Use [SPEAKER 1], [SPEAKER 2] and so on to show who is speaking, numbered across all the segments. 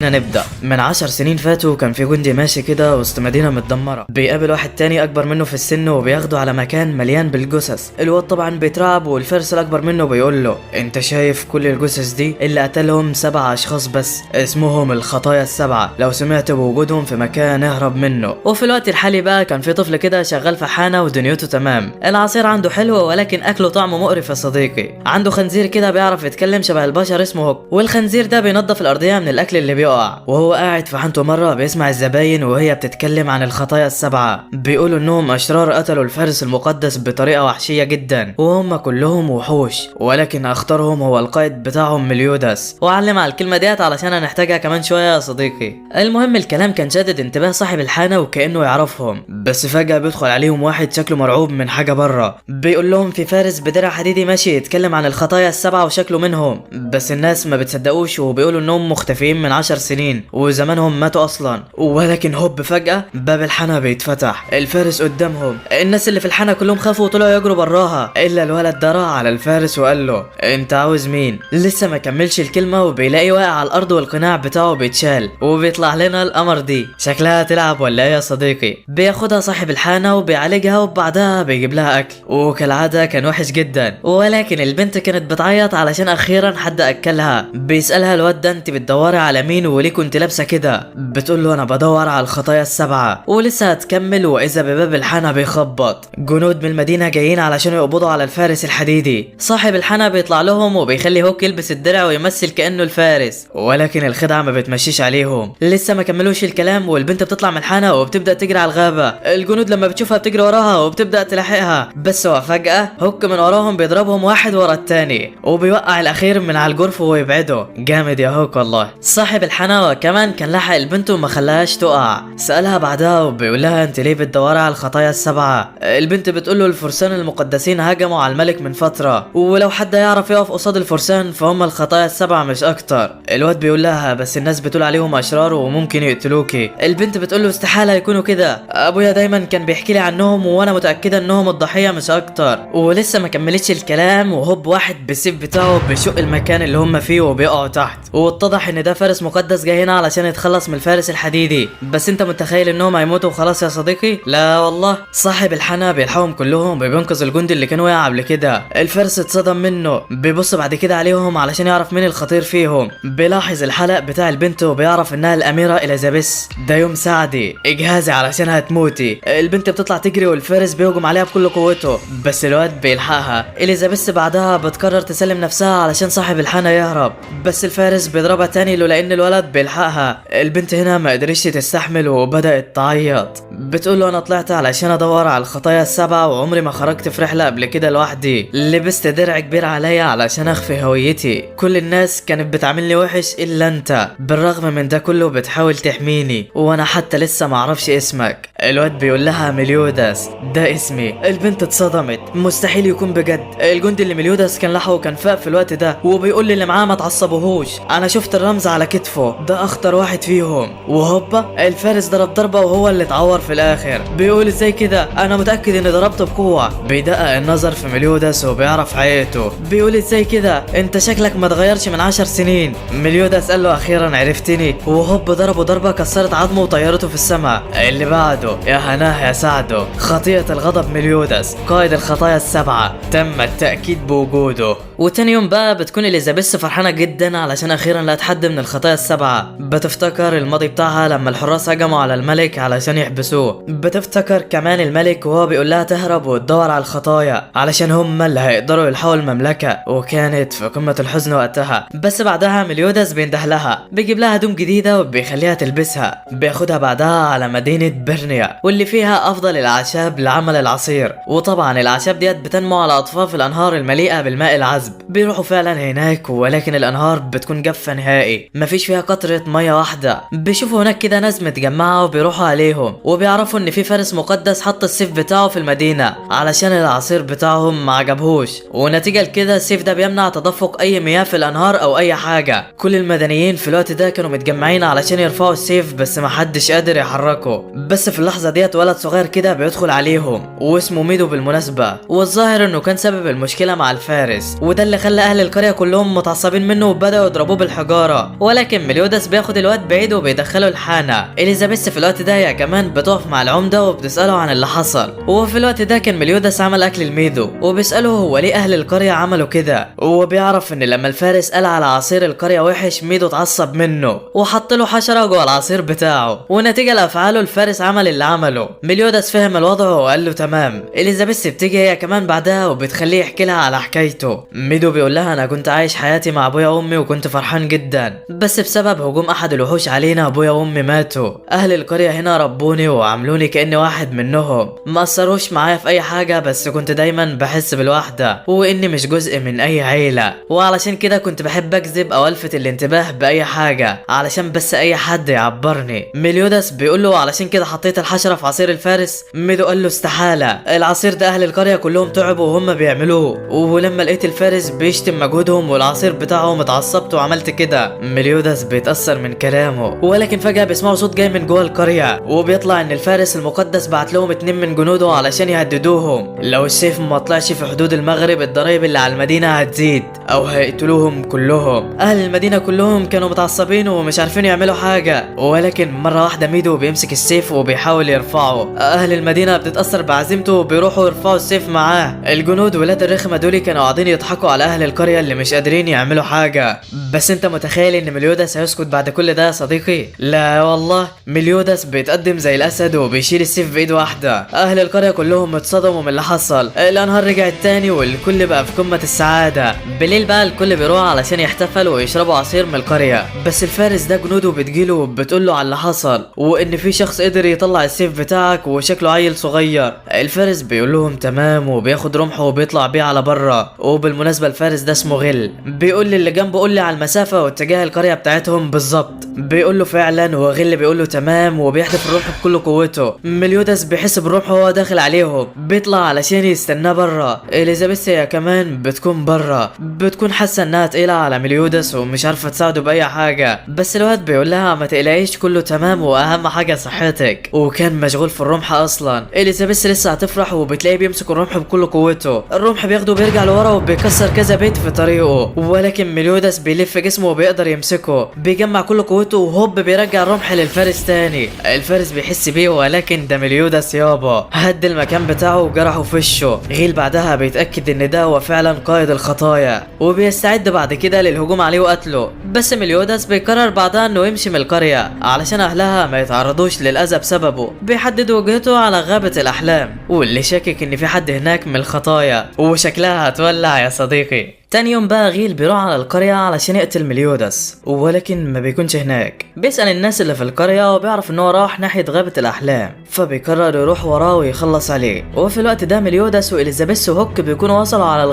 [SPEAKER 1] نبدأ. من 10 سنين فاتوا كان في جندي ماشي كده وسط مدينة متدمرة، بيقابل واحد تاني أكبر منه في السن وبياخده على مكان مليان بالجثث. الواد طبعا بيترعب والفارس الأكبر منه بيقول له: أنت شايف كل الجثث دي؟ اللي قتلهم 7 أشخاص بس، اسمهم الخطايا ال7. لو سمعت بوجودهم في مكان اهرب منه. وفي الوقت الحالي بقى كان في طفل كده شغال في حانة ودنيته تمام. العصير عنده حلو ولكن أكله طعمه مقرف يا صديقي. عنده خنزير كده بيعرف يتكلم شبه البشر اسمه هوك، والخنزير ده بينظف الأرضية من الأكل اللي بيقع. وهو قاعد في حانته مرة بيسمع الزباين وهي بتتكلم عن الخطايا ال7. بيقولوا انهم اشرار قتلوا الفارس المقدس بطريقة وحشية جدا، وهم كلهم وحوش، ولكن اخطرهم هو القائد بتاعهم مليوداس. وعلم على الكلمة ديت علشان هنحتاجها كمان شوية يا صديقي. المهم الكلام كان شادد انتباه صاحب الحانة وكأنه يعرفهم، بس فجأة بيدخل عليهم واحد شكله مرعوب من حاجة بره. بيقول لهم في فارس بدرع حديدي ماشي يتكلم عن الخطايا ال7 وشكله منهم، بس الناس ما بتصدقوش وبيقولوا انهم مختفيين من 10 سنين وزمانهم ماتوا اصلا. ولكن هوب فجأة باب الحانة بيتفتح، الفارس قدامهم. الناس اللي في الحانة كلهم خافوا وطلعوا يجروا براها، الا الولد ده راح على الفارس وقال له: انت عاوز مين؟ لسه ما كملش الكلمة وبيلاقي واقع على الارض والقناع بتاعه بيتشال، وبيطلع لنا القمر دي شكلها تلعب ولا ايه يا صديقي؟ بياخدها صاحب الحانة وبيعالجها وبعدها بيجيب لها اكل، وكالعادة كان وحش جدا. ولكن البنت كانت بتعيط علشان اخيرا حد اكلها. بيسألها الواد ده: انت بتدوري على مين وليه كنت لابسه كده؟ بتقول له: انا بدور على الخطايا ال7. ولسه هتكمل واذا بباب الحانة بيخبط. جنود من المدينة جايين علشان يقبضوا على الفارس الحديدي. صاحب الحانة بيطلع لهم وبيخلي هوك يلبس الدرع ويمثل كأنه الفارس، ولكن الخدعة ما بتمشيش عليهم. لسه ما كملوش الكلام والبنت بتطلع من الحانة وبتبدأ تجري على الغابة. الجنود لما بتشوفها بتجري وراها وبتبدأ تلاحقها، بس وفجأة هوك من وراهم بيضربهم واحد ورا التاني وبيوقع الاخير من على الجرف ويبعده. جامد يا هوك والله. صاحب الحانة كمان كان لحق البنت وما خلاهاش تقع. سألها بعدها وبيقول لها: انت ليه بتدوري على الخطايا ال7؟ البنت بتقول له: الفرسان المقدسين هجموا على الملك من فترة، ولو حد يعرف يقف قصاد الفرسان فهم الخطايا ال7 مش اكتر. الواد بيقول لها: بس الناس بتقول عليهم اشرار وممكن يقتلوكي. البنت بتقول له: استحالة يكونوا كده، ابويا دايما كان بيحكي لي عنهم وانا متأكدة انهم الضحية مش اكتر. ولسه ما كملتش الكلام وهوب واحد بالسيف بتاعه بيشق المكان اللي هم فيه وبيقعوا تحت، واتضح ان ده فارس مقدس جاي هنا علشان يتخلص من الفارس الحديدي. بس انت متخيل انهم هيموتوا وخلاص يا صديقي؟ لا والله. صاحب الحانة بيلحقهم كلهم، بينقذ الجندي اللي كان واقع قبل كده. الفارس اتصدم منه، بيبص بعد كده عليهم علشان يعرف مين الخطير فيهم. بيلاحظ الحلق بتاع البنت وبيعرف انها الاميرة اليزابيث. ده يوم سعدي، اجهزي علشان هتموتي. البنت بتطلع تجري والفارس بيهجم عليها بكل قوته، بس الواد بيلحقها. اليزابيث بعدها بتقرر تسلم نفسها علشان صاحب الحانة يهرب، بس الفارس بيضربها تاني لولا ان الولد بيلحقها. البنت هنا ما قدرتش تستحمل وبدأت تعيط. بتقول له: انا طلعت علشان ادور على الخطايا ال7 وعمري ما خرجت في رحلة قبل كده لوحدي. لبست درع كبير عليا علشان اخفي هويتي. كل الناس كانت بتعاملني وحش الا انت، بالرغم من ده كله بتحاول تحميني، وانا حتى لسه معرفش اسمك. الواد بيقول لها: مليوداس ده اسمي. البنت اتصدمت، مستحيل يكون بجد. الجندي اللي مليوداس كان لحقه كان فاق في الوقت ده، وبيقول لي اللي معاه: ما تعصبوهوش، انا شفت الرمز على كتفه، ده اخطر واحد فيهم. وهوبا الفارس ضرب ضربه وهو اللي اتعور في الاخر. بيقول: ازاي كده؟ انا متاكد اني ضربته بقوه. بيدقق النظر في مليوداس وبيعرف حقيقته. بيقول: ازاي كده؟ انت شكلك ما اتغيرش من 10 سنين. مليوداس قال له: اخيرا عرفتني. وهوب ضربه ضربه كسرت عظمه وطيرته في السماء. اللي بعده يا هناه يا سعده، خطيئة الغضب مليوداس قائد الخطايا ال7 تم التاكيد بوجوده. وتاني يوم بقى بتكون اليزابيث فرحانه جدا علشان اخيرا لقت حد من الخطايا ال7. بتفتكر الماضي بتاعها لما الحراس هجموا على الملك علشان يحبسوه. بتفتكر كمان الملك وهو بيقول لها تهرب وتدور على الخطايا علشان هم اللي هيقدروا يلحقوا المملكه، وكانت في قمه الحزن وقتها. بس بعدها مليوداس بينده لها، بيجيب لها هدوم جديده وبيخليها تلبسها. بياخدها بعدها على مدينه برنيا واللي فيها افضل الاعشاب لعمل العصير، وطبعا الاعشاب ديت بتنمو على اطفاف الانهار المليئه بالماء العذب. بيروحوا فعلا هناك ولكن الانهار بتكون جافه نهائي، مفيش فيها قطره ميه واحده. بيشوفوا هناك كده ناس متجمعه وبيروحوا عليهم، وبيعرفوا ان في فارس مقدس حط السيف بتاعه في المدينه علشان العصير بتاعهم ما عجبهوش، ونتيجه لكده السيف ده بيمنع تدفق اي مياه في الانهار او اي حاجه. كل المدنيين في الوقت ده كانوا متجمعين علشان يرفعوا السيف بس ما حدش قادر يحركه. بس في اللحظه ديت ولد صغير كده بيدخل عليهم واسمه ميدو بالمناسبه، والظاهر انه كان سبب المشكله مع الفارس، وده اللي خلى اهل القريه كلهم متعصبين منه وبداوا يضربوه بالحجاره. ولكن مليودس بياخد الواد بعيد وبيدخله الحانه. اليزابيث في الوقت ده هي كمان بتقف مع العمده وبتساله عن اللي حصل. وفي الوقت ده كان مليودس عمل اكل لميدو وبيساله هو ليه اهل القريه عملوا كده. وبيعرف ان لما الفارس قال على عصير القريه وحش ميدو اتعصب منه وحط له حشره جوه العصير بتاعه، ونتيجه لافعاله الفارس عمل اللي عمله. مليودس فهم الوضع وقال له تمام. اليزابيث بتيجي هي كمان بعدها وبتخليه يحكي لها على حكايته. ميدو بيقول لها انا كنت عايش حياتي مع ابويا وامي وكنت فرحان جدا، بس بسبب هجوم احد الوحوش علينا ابويا وامي ماتوا. اهل القريه هنا ربوني وعملوني كاني واحد منهم، ما اثروش معايا في اي حاجه، بس كنت دايما بحس بالوحده واني مش جزء من اي عيله، وعلشان كده كنت بحب اكذب او الفت الانتباه باي حاجه علشان بس اي حد يعبرني. مليودس بيقول له علشان كده حطيت الحشره في عصير الفارس. ميدو قال له استحاله، العصير ده اهل القريه كلهم تعبوا وهم بيعملوه، ولما لقيت الفارس بيشتم مجهودهم والعصير بتاعهم اتعصبت وعملت كده. مليودس بيتاثر من كلامه، ولكن فجاه بيسمعوا صوت جاي من جوه القريه وبيطلع ان الفارس المقدس بعت لهم 2 من جنوده علشان يهددوهم لو السيف ما طلعش في حدود المغرب الضرايب اللي على المدينه هتزيد او هيقتلوهم كلهم. اهل المدينه كلهم كانوا متعصبين ومش عارفين يعملوا حاجه، ولكن مره واحده ميدو بيمسك السيف وبيحاول يرفعه. اهل المدينه بتتاثر بعزيمته وبيروحوا يرفعوا السيف معاه. الجنود ولاد الرخمه دول كانوا قاعدين يضحكوا على اهل القريه اللي مش قادرين يعملوا حاجه. بس انت متخيل ان مليودس هيسكت بعد كل ده يا صديقي؟ لا والله، مليودس بيتقدم زي الاسد وبيشيل السيف بايد واحده. اهل القريه كلهم اتصدموا من اللي حصل. الانهار رجعت تاني والكل بقى في قمه السعاده. بالليل بقى الكل بيروح علشان يحتفلوا ويشربوا عصير من القريه، بس الفارس ده جنوده بتجيله وبتقول له على اللي حصل وان في شخص قدر يطلع السيف بتاعك وشكله عيل صغير. الفارس بيقول لهم تمام وبياخد رمحه وبيطلع بيه على بره. وبالمناسبه الفارس ده اسمه غل. بيقول للي جنبه قول لي على المسافه واتجاه القريه بتاعتهم بالظبط. بيقول له فعلا، وغل بيقول له تمام وبيحدف الرمح بكل قوته. مليودس بيحس بالرمح وهو داخل عليهم، بيطلع علشان يستناه بره. اليزابيث هي كمان بتكون بره، بتكون حاسه انها تقيله على مليودس ومش عارفه تساعده باي حاجه، بس الواد بيقول لها ما تقلقيش كله تمام واهم حاجه صحتك، وكان مشغول في الرمح اصلا. اليزابيث لسه هتفرح وبتلاقيه بيمسك الرمح بكل قوته. الرمح بياخده وبيرجع لورا وبيكسر كذا بيت في طريقه، ولكن مليودس بيلف جسمه وبيقدر يمسكه. بيجمع كل قوته وهوب بيرجع الرمح للفارس تاني. الفارس بيحس بيه، ولكن ده مليودس يابا هد المكان بتاعه وجرحه في وشه. غيل بعدها بيتاكد ان ده هو فعلا قائد الخطايا وبيستعد بعد كده للهجوم عليه وقتله. بس مليودس بيقرر بعدها انه يمشي من القريه علشان اهلها ما يتعرضوش للاذى بسببه. بيحدد وجهته على غابه الاحلام، واللي شاكك ان في حد هناك من الخطايا وشكلها هتولع يا صديقي. تاني يوم بقى غيل بيروح على القرية علشان يقتل مليودس، ولكن ما بيكونش هناك. بيسأل الناس اللي في القرية وبيعرف ان هو راح ناحية غابة الأحلام، فبيقرر يروح وراه ويخلص عليه. وفي الوقت ده مليودس وإليزابيث وهوك بيكونوا وصلوا على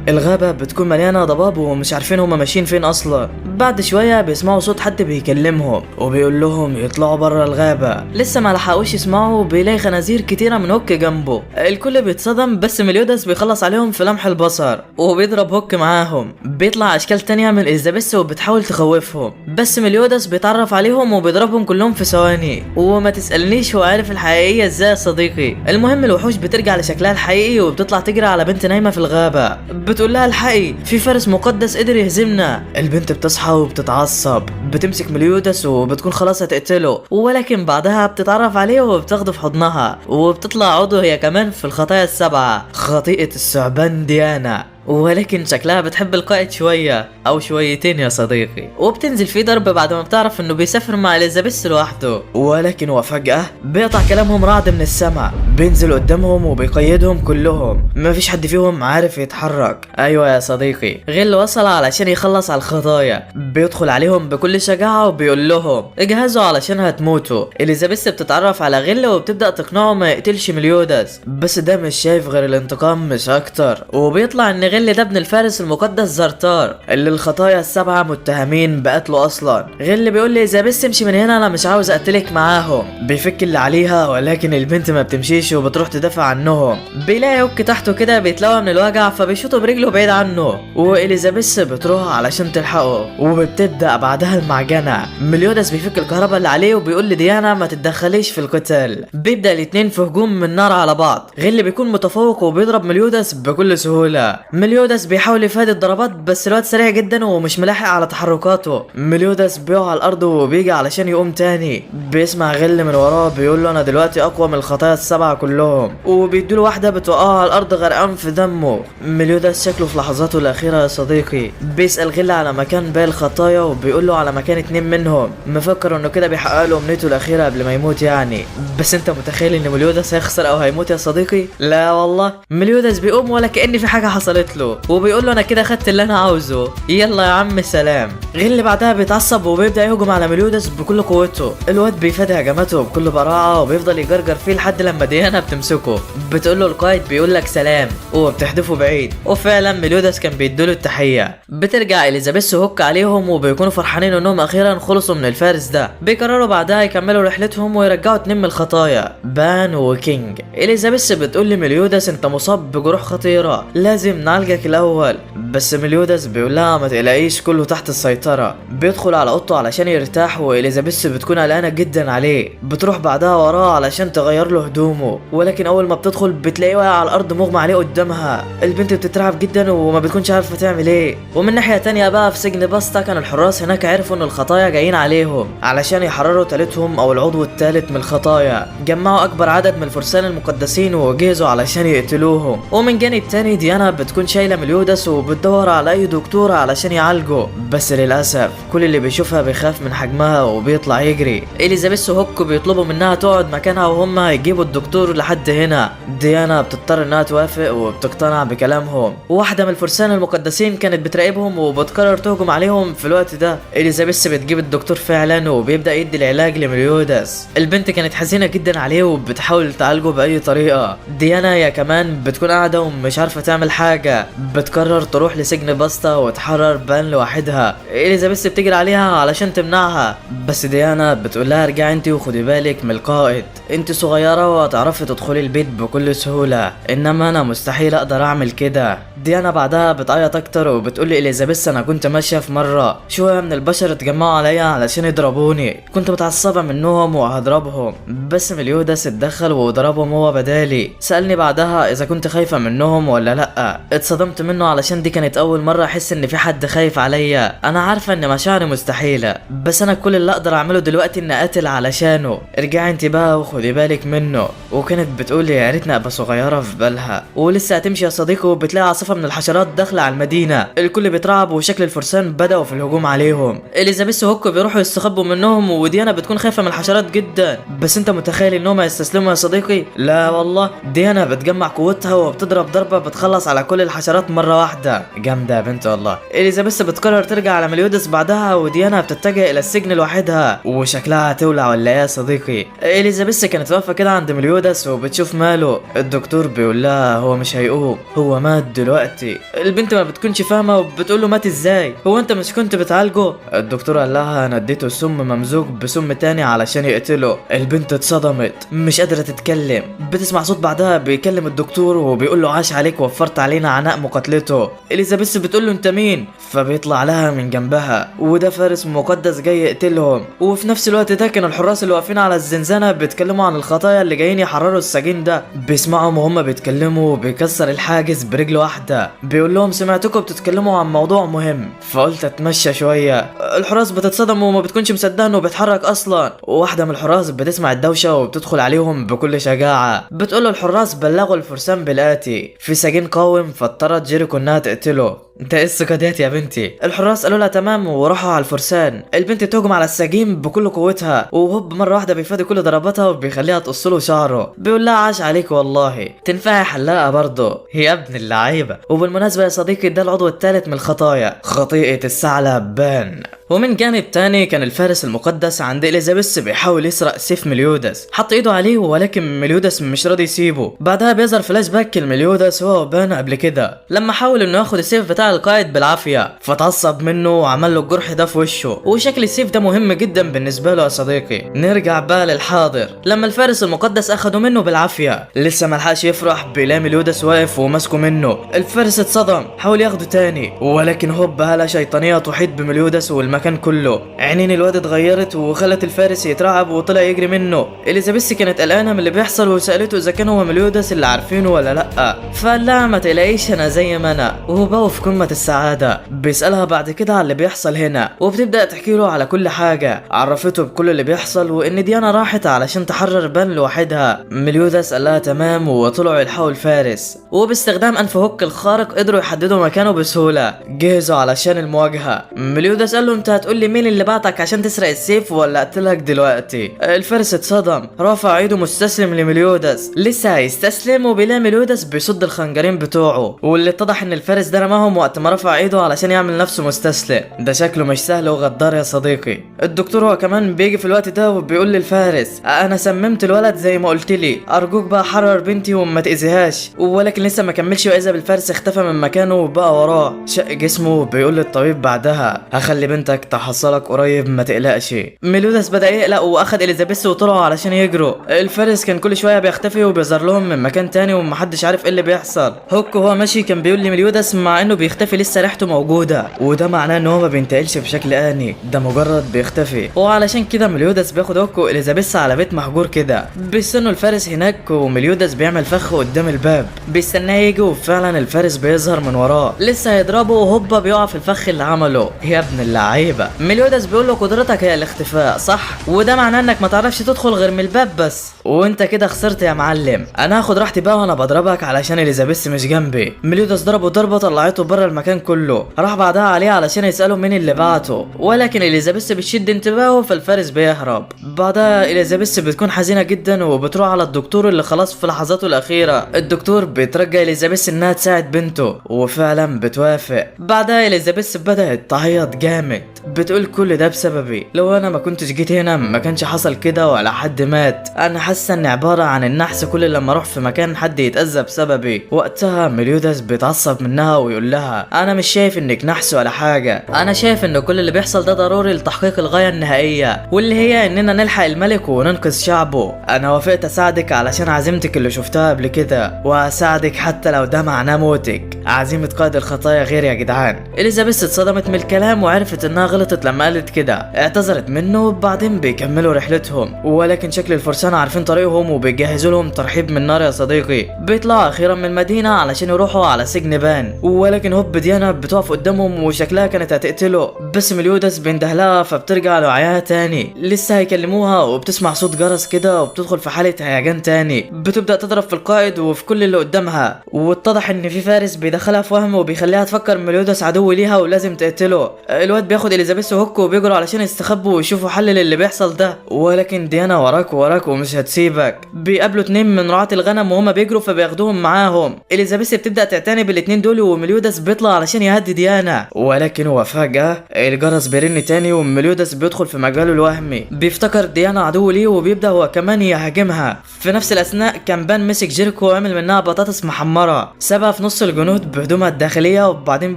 [SPEAKER 1] الغابة بتكون مليانة ضباب ومش عارفين هما ماشيين فين أصلا. بعد شوية بيسمعوا صوت حد بيكلمهم وبيقول لهم يطلعوا بره الغابة. لسه ما لحقوش يسمعوا بيلاقي خنازير كتيرة من هوك جنبه. الكل بيتصدم، بس مليودس بيخلص عليهم في لمح البصر وبيضرب هوك معاهم. بيطلع اشكال تانية من اليزابيث وبتحاول تخوفهم، بس مليودس بيتعرف عليهم وبيضربهم كلهم في ثواني. وما تسألنيش هو عارف الحقيقية ازاي يا صديقي. المهم الوحوش بترجع لشكلها الحقيقي وبتطلع تجري على بنت نايمة في الغابة، بتقول لها الحقي في فارس مقدس قدر يهزمنا. البنت بتصحى وبتتعصب، بتمسك مليودس وبتكون خلاص هتقتله، ولكن بعدها بتتعرف عليه وبتاخده في حضنها وبتطلع عضو هي كمان في الخطايا السبعة، خطيئة الثعبان ديانا. ولكن شكلها بتحب القائد شوية او شويتين يا صديقي، وبتنزل فيه ضرب بعد ما بتعرف انه بيسافر مع اليزابيث لوحده. ولكن وفجأة بيقطع كلامهم رعد من السماء، بينزل قدامهم وبيقيدهم كلهم، مفيش حد فيهم عارف يتحرك. ايوه يا صديقي، غل وصل علشان يخلص على الخطايا. بيدخل عليهم بكل شجاعة وبيقول لهم اجهزوا علشان هتموتوا. اليزابيث بتتعرف على غل وبتبدأ تقنعه ما يقتلش مليودس، بس ده مش شايف غير الانتقام مش اكتر. وبيطلع ان غل ده ابن الفارس المقدس زرتار اللي الخطايا السبعة متهمين بقتله اصلا. غل بيقول لي اليزابيث امشي من هنا، انا مش عاوز اقتلك معاهم. بيفك اللي عليها، ولكن البنت ما بتمشيش وبتروح تدافع عنهم. بيلاقي هوك تحته كده بيتلوى من الوجع، فبيشوطه برجله بعيد عنه، واليزابيث بتروح علشان تلحقه وبتبدا بعدها المعجنه. مليودس بيفك الكهرباء اللي عليه وبيقول لديانا ما تتدخليش في القتال. بيبدا الاتنين في هجوم من نار على بعض. غل بيكون متفوق وبيضرب مليودس بكل سهوله. مليوداس بيحاول يفادي الضربات بس الواد سريع جدا ومش ملاحق على تحركاته. مليوداس بيقع على الارض وبيجي علشان يقوم تاني، بيسمع غل من وراه بيقول له انا دلوقتي اقوى من الخطايا السبعه كلهم، وبيديله واحده بتوقعه على الارض غرقان في دمه. مليوداس شكله في لحظاته الاخيره يا صديقي بيسال غل على مكان باقي الخطايا وبيقول له على مكان 2 منهم، مفكر انه كده بيحقق له امنيته الاخيره قبل ما يموت يعني. بس انت متخيل ان مليوداس هيخسر او هيموت يا صديقي؟ لا والله، مليوداس بيقوم ولا كأن في حاجه حصلت له وبيقول له انا كده خدت اللي انا عاوزه، يلا يا عم سلام. غل بعدها بيتعصب وبيبدا يهجم على مليوداس بكل قوته. الواد بيفادي هجماته بكل براعه وبيفضل يجرجر فيه لحد لما ديانا بتمسكه، بتقول له القائد بيقول لك سلام وبتحدفه بعيد، وفعلا مليوداس كان بيديله التحيه. بترجع اليزابيث هوك عليهم وبيكونوا فرحانين انهم اخيرا خلصوا من الفارس ده. بيقرروا بعدها يكملوا رحلتهم ويرجعوا 2 من الخطايا، بان وكينج. اليزابيث بتقول لمليوداس انت مصاب بجروح خطيره لازم نعالجك الاول، بس مليوداس بيقول لها ما تقلقيش كله تحت السيطره. بيدخل على اوضته علشان يرتاح واليزابيث بتكون قلقانه جدا عليه، بتروح بعدها وراه علشان تغير له هدومه، ولكن اول ما بتدخل بتلاقيه واقع على الارض مغمى عليه قدامها. البنت بتترعب جدا وما بتكونش عارفه تعمل ايه. ومن ناحيه تانية بقى في سجن باستا كان الحراس هناك عرفوا ان الخطايا جايين عليهم علشان يحرروا تالتهم او العضو الثالث من الخطايا. جمعوا اكبر عدد من الفرسان المقدسين وجهزوا علشان يقتلوهم. ومن جانب تاني ديانا بتكون شايله مليوداس وبتدور على اي دكتور علشان يعالجه، بس للاسف كل اللي بيشوفها بيخاف من حجمها وبيطلع يجري. اليزابيث وهوك بيطلبوا منها تقعد مكانها وهم هيجيبوا الدكتور لحد هنا. ديانا بتضطر انها توافق وبتقتنع بكلامهم. واحده من الفرسان المقدسين كانت بتراقبهم وبتقرر تهجم عليهم في الوقت ده. اليزابيث بتجيب الدكتور فعلا وبيبدا يدي العلاج لمليوداس. البنت كانت حزينه جدا عليه وبتحاول تعالجه باي طريقه. ديانا هي كمان بتكون قاعده ومش عارفه تعمل حاجه، بتقرر تروح لسجن باستا وتحرر بان لوحدها. اليزابيث بتجري عليها علشان تمنعها، بس ديانا بتقول لها ارجعي انت وخدي بالك من القائد، انت صغيره وهتعرفي تدخلي البيت بكل سهوله، انما انا مستحيل اقدر اعمل كده. ديانا بعدها بتعيط اكتر وبتقول لي اليزابيث انا كنت ماشيه في مره شويه من البشر اتجمعوا عليا علشان يضربوني، كنت متعصبه منهم وهضربهم، بس مليوداس اتدخل وضربهم هو بدالي. سالني بعدها اذا كنت خايفه منهم ولا لا، اتصدمت منه علشان دي كانت اول مره احس ان في حد خايف عليا. انا عارفه ان مشاعري مستحيله، بس انا كل اللي اقدر اعمله دلوقتي ان اقاتل علشانه، ارجعي انت بقى وخدي بالك منه. وكانت بتقول لي يا ريتني ابقى صغيره في بالها. ولسه هتمشي يا صديقي وبتلاقي عاصفه من الحشرات داخله على المدينه، الكل بيترعب وشكل الفرسان بداوا في الهجوم عليهم. اليزابيث وهوك بيروحوا يستخبوا منهم وديانا بتكون خايفه من الحشرات جدا، بس انت متخيل انهم هيستسلموا يا صديقي؟ لا والله، ديانا بتجمع قوتها وبتضرب ضربه بتخلص على كل الحشرات مره واحده. جامده يا بنت والله. اليزابيث بتقرر ترجع على مليوداس بعدها وديانا بتتجه الى السجن لوحدها وشكلها هتولع ولا ايه يا صديقي؟ اليزابيث كانت واقفه كده عند مليوداس وبتشوف ماله. الدكتور بيقول لها هو مش هيقوم، هو مات دلوقتي. البنت ما بتكونش فاهمه وبتقول له مات ازاي؟ هو انت مش كنت بتعالجه؟ الدكتور قال لها انا اديته سم ممزوج بسم تاني علشان يقتله. البنت اتصدمت مش قادره تتكلم. بتسمع صوت بعدها بيكلم الدكتور وبيقول له عاش عليك وفرت علينا عناء مقاتلته. اليزابيث بتقول له انت مين؟ فبيطلع لها من جنبها وده فارس مقدس جاي يقتلهم. وفي نفس الوقت ده كان الحراس اللي واقفين على الزنزانه بيتكلموا عن الخطايا اللي جايين يحرروا السجين ده. بيسمعهم وهم بيتكلموا وبيكسر الحاجز برجل واحده، بيقول لهم سمعتكم بتتكلموا عن موضوع مهم، فقلت اتمشى شويه. الحراس بتتصدم وما بتكونش مصدقه انه بيتحرك اصلا. واحده من الحراس بتسمع الدوشه وبتدخل عليهم بكل شجاعه، بتقول له الحراس بلغوا الفرسان بالاتي، في سجين قاوم فاضطرت جيريكو انها تقتله. انت ايه الثقه ديت يا بنتي؟ الحراس قالوا لها تمام وراحوا على الفرسان. البنت تهجم على السجين بكل قوتها وهوب مره واحده بيفادي كل ضرباتها وبيخليها تقص له شعره. بيقول لها عاش عليك والله، تنفعي حلاقه برضه يا ابن اللعيبه. وبالمناسبه يا صديقي ده العضو الثالث من الخطايا، خطيئه الثعلب بان. ومن جانب تاني كان الفارس المقدس عند اليزابيث بيحاول يسرق سيف مليوداس، حط ايده عليه ولكن مليوداس مش راضي يسيبه. بعدها بيظهر فلاش باك لمليوداس هو وبان قبل كده لما حاول انه ياخد السيف بتاع القائد بالعافيه، فتعصب منه وعمل له الجرح ده في وشه. وشكل السيف ده مهم جدا بالنسبه له يا صديقي. نرجع بقى للحاضر لما الفارس المقدس اخده منه بالعافيه، لسه ملحقش يفرح بيلاقي مليوداس واقف وماسكه منه. الفارس اتصدم حاول ياخده تاني ولكن هوب هاله شيطانيه تحيط بمليوداس والملك المكان كله. عينين الواد اتغيرت وخلت الفارس يترعب وطلع يجري منه. اليزابيث كانت قلقانه من اللي بيحصل وسالته اذا كان هو مليودس اللي عارفينه ولا لا، فقال لها ما تقلقيش انا زي ما انا، وبقوا في قمه السعاده. بيسالها بعد كده على اللي بيحصل هنا وبتبدا تحكي له على كل حاجه، عرفته بكل اللي بيحصل وان ديانا راحت علشان تحرر بان لوحدها. مليودس قال لها تمام وطلعوا يلحقوا الفارس، وباستخدام انف هوك الخارق قدروا يحددوا مكانه بسهوله. جهزوا علشان المواجهه. مليودس قال له انت هتقول لي مين اللي بعتك عشان تسرق السيف ولا اقتلك دلوقتي؟ الفارس اتصدم، رفع ايده مستسلم لمليودس، لسه هيستسلم وبيلاقي مليودس بيصد الخنجرين بتوعه، واللي اتضح ان الفارس ده رماهم وقت ما رفع ايده علشان يعمل نفسه مستسلم. ده شكله مش سهل وغدار يا صديقي. الدكتور هو كمان بيجي في الوقت ده وبيقول للفارس انا سممت الولد زي ما قلت لي، ارجوك بقى حرر بنتي وما تاذيهاش. ولكن لسه ما كملش واذا بالفارس اختفى من مكانه وبقى وراه. شق جسمه بيقول للطبيب بعدها هخلي بنتك تحصلك قريب ما تقلقش. ميلودس بدا يقلق واخد اليزابيث وطلعوا علشان يجروا. الفارس كان كل شويه بيختفي وبيظهر لهم من مكان تاني ومحدش عارف ايه اللي بيحصل. هوك وهو ماشي كان بيقول لميلودس مع انه بيختفي لسه ريحته موجوده، وده معناه ان هو ما بينتقلش بشكل آني، ده مجرد بيختفي. وعلشان كده ميلودس بياخد هوك واليزابيث على بيت مهجور كده. بيستنوا الفارس هناك وميلودس بيعمل فخ قدام الباب بيستناه يجي، وفعلا الفارس بيظهر من وراه لسه هيضربه وهوبا بيقع في الفخ اللي عمله. يا ابن اللعيبه. ميلودس بيقول له قدرتك هي الاختفاء صح، وده معناه انك ما تعرفش تدخل غير من الباب بس، وانت كده خسرت يا معلم. انا هاخد راحتي بقى وانا بضربك علشان اليزابيث مش جنبي. ميلودس ضربه ضربه طلعته بره المكان كله. راح بعدها عليه علشان يساله مين اللي بعته، ولكن اليزابيث بتشد انتباهه فالفارس بيهرب. بعدها اليزابيث بتكون حزينه جدا وبتروح على الدكتور اللي خلاص في لحظاته الاخيره. الدكتور بيترجى اليزابيث انها تساعد بنته وفعلا بتوافق. بعدها اليزابيث بدات تعيط جامد، بتقول كل ده بسببي، لو انا ما كنتش جيت هنا ما كانش حصل كده ولا حد مات. انا حاسه اني عباره عن النحس كل لما اروح في مكان حد يتاذى بسببي. وقتها ميلودس بيتعصب منها ويقول لها انا مش شايف انك نحس ولا حاجه، انا شايف ان كل اللي بيحصل ده ضروري لتحقيق الغايه النهائيه، واللي هي اننا نلحق الملك وننقذ شعبه. انا وافقت اساعدك علشان عزيمتك اللي شفتها قبل كده، واساعدك حتى لو ده معناه موتك. عزيمه قائد الخطايا غير يا جدعان. اليزابيث اتصدمت من الكلام وعرفت انها غلطت لما قالت كده، اعتذرت منه. وبعدين بيكملوا رحلتهم، ولكن شكل الفرسان عارفين طريقهم وبيجهزوا لهم ترحيب من نار يا صديقي. بيطلعوا اخيرا من المدينه علشان يروحوا على سجن بان، ولكن هوب ديانا بتقف قدامهم وشكلها كانت هتقتله، بس ميلودس بيندهلها فبترجع لوعيها تاني. لسه هيكلموها وبتسمع صوت جرس كده وبتدخل في حاله هيجان تاني، بتبدا تضرب في القائد وفي كل اللي قدامها، واتضح ان في فارس بيدخلها في وهم وبيخليها تفكر ميلودس عدو ليها ولازم تقتله. الواد بياخد اليزابيث وهوك وبيجروا علشان يستخبوا ويشوفوا حل للي بيحصل ده، ولكن ديانا وراك ومش هتسيبك. بيقابلوا اتنين من رعاة الغنم وهما بيجروا فبياخدوهم معاهم. اليزابيث بتبدا تعتني بالاتنين دول وميلودس بيطلع علشان يهدي ديانا، ولكن هو فجاه الجرس بيرن تاني وميلودس بيدخل في مجاله الوهمي. بيفتكر ديانا عدو ليه وبيبدا هو كمان يهاجمها. في نفس الاثناء كان بان مسك جيركو وعمل منها بطاطس محمره، سابها في نص الجنود بهدومها الداخليه، وبعدين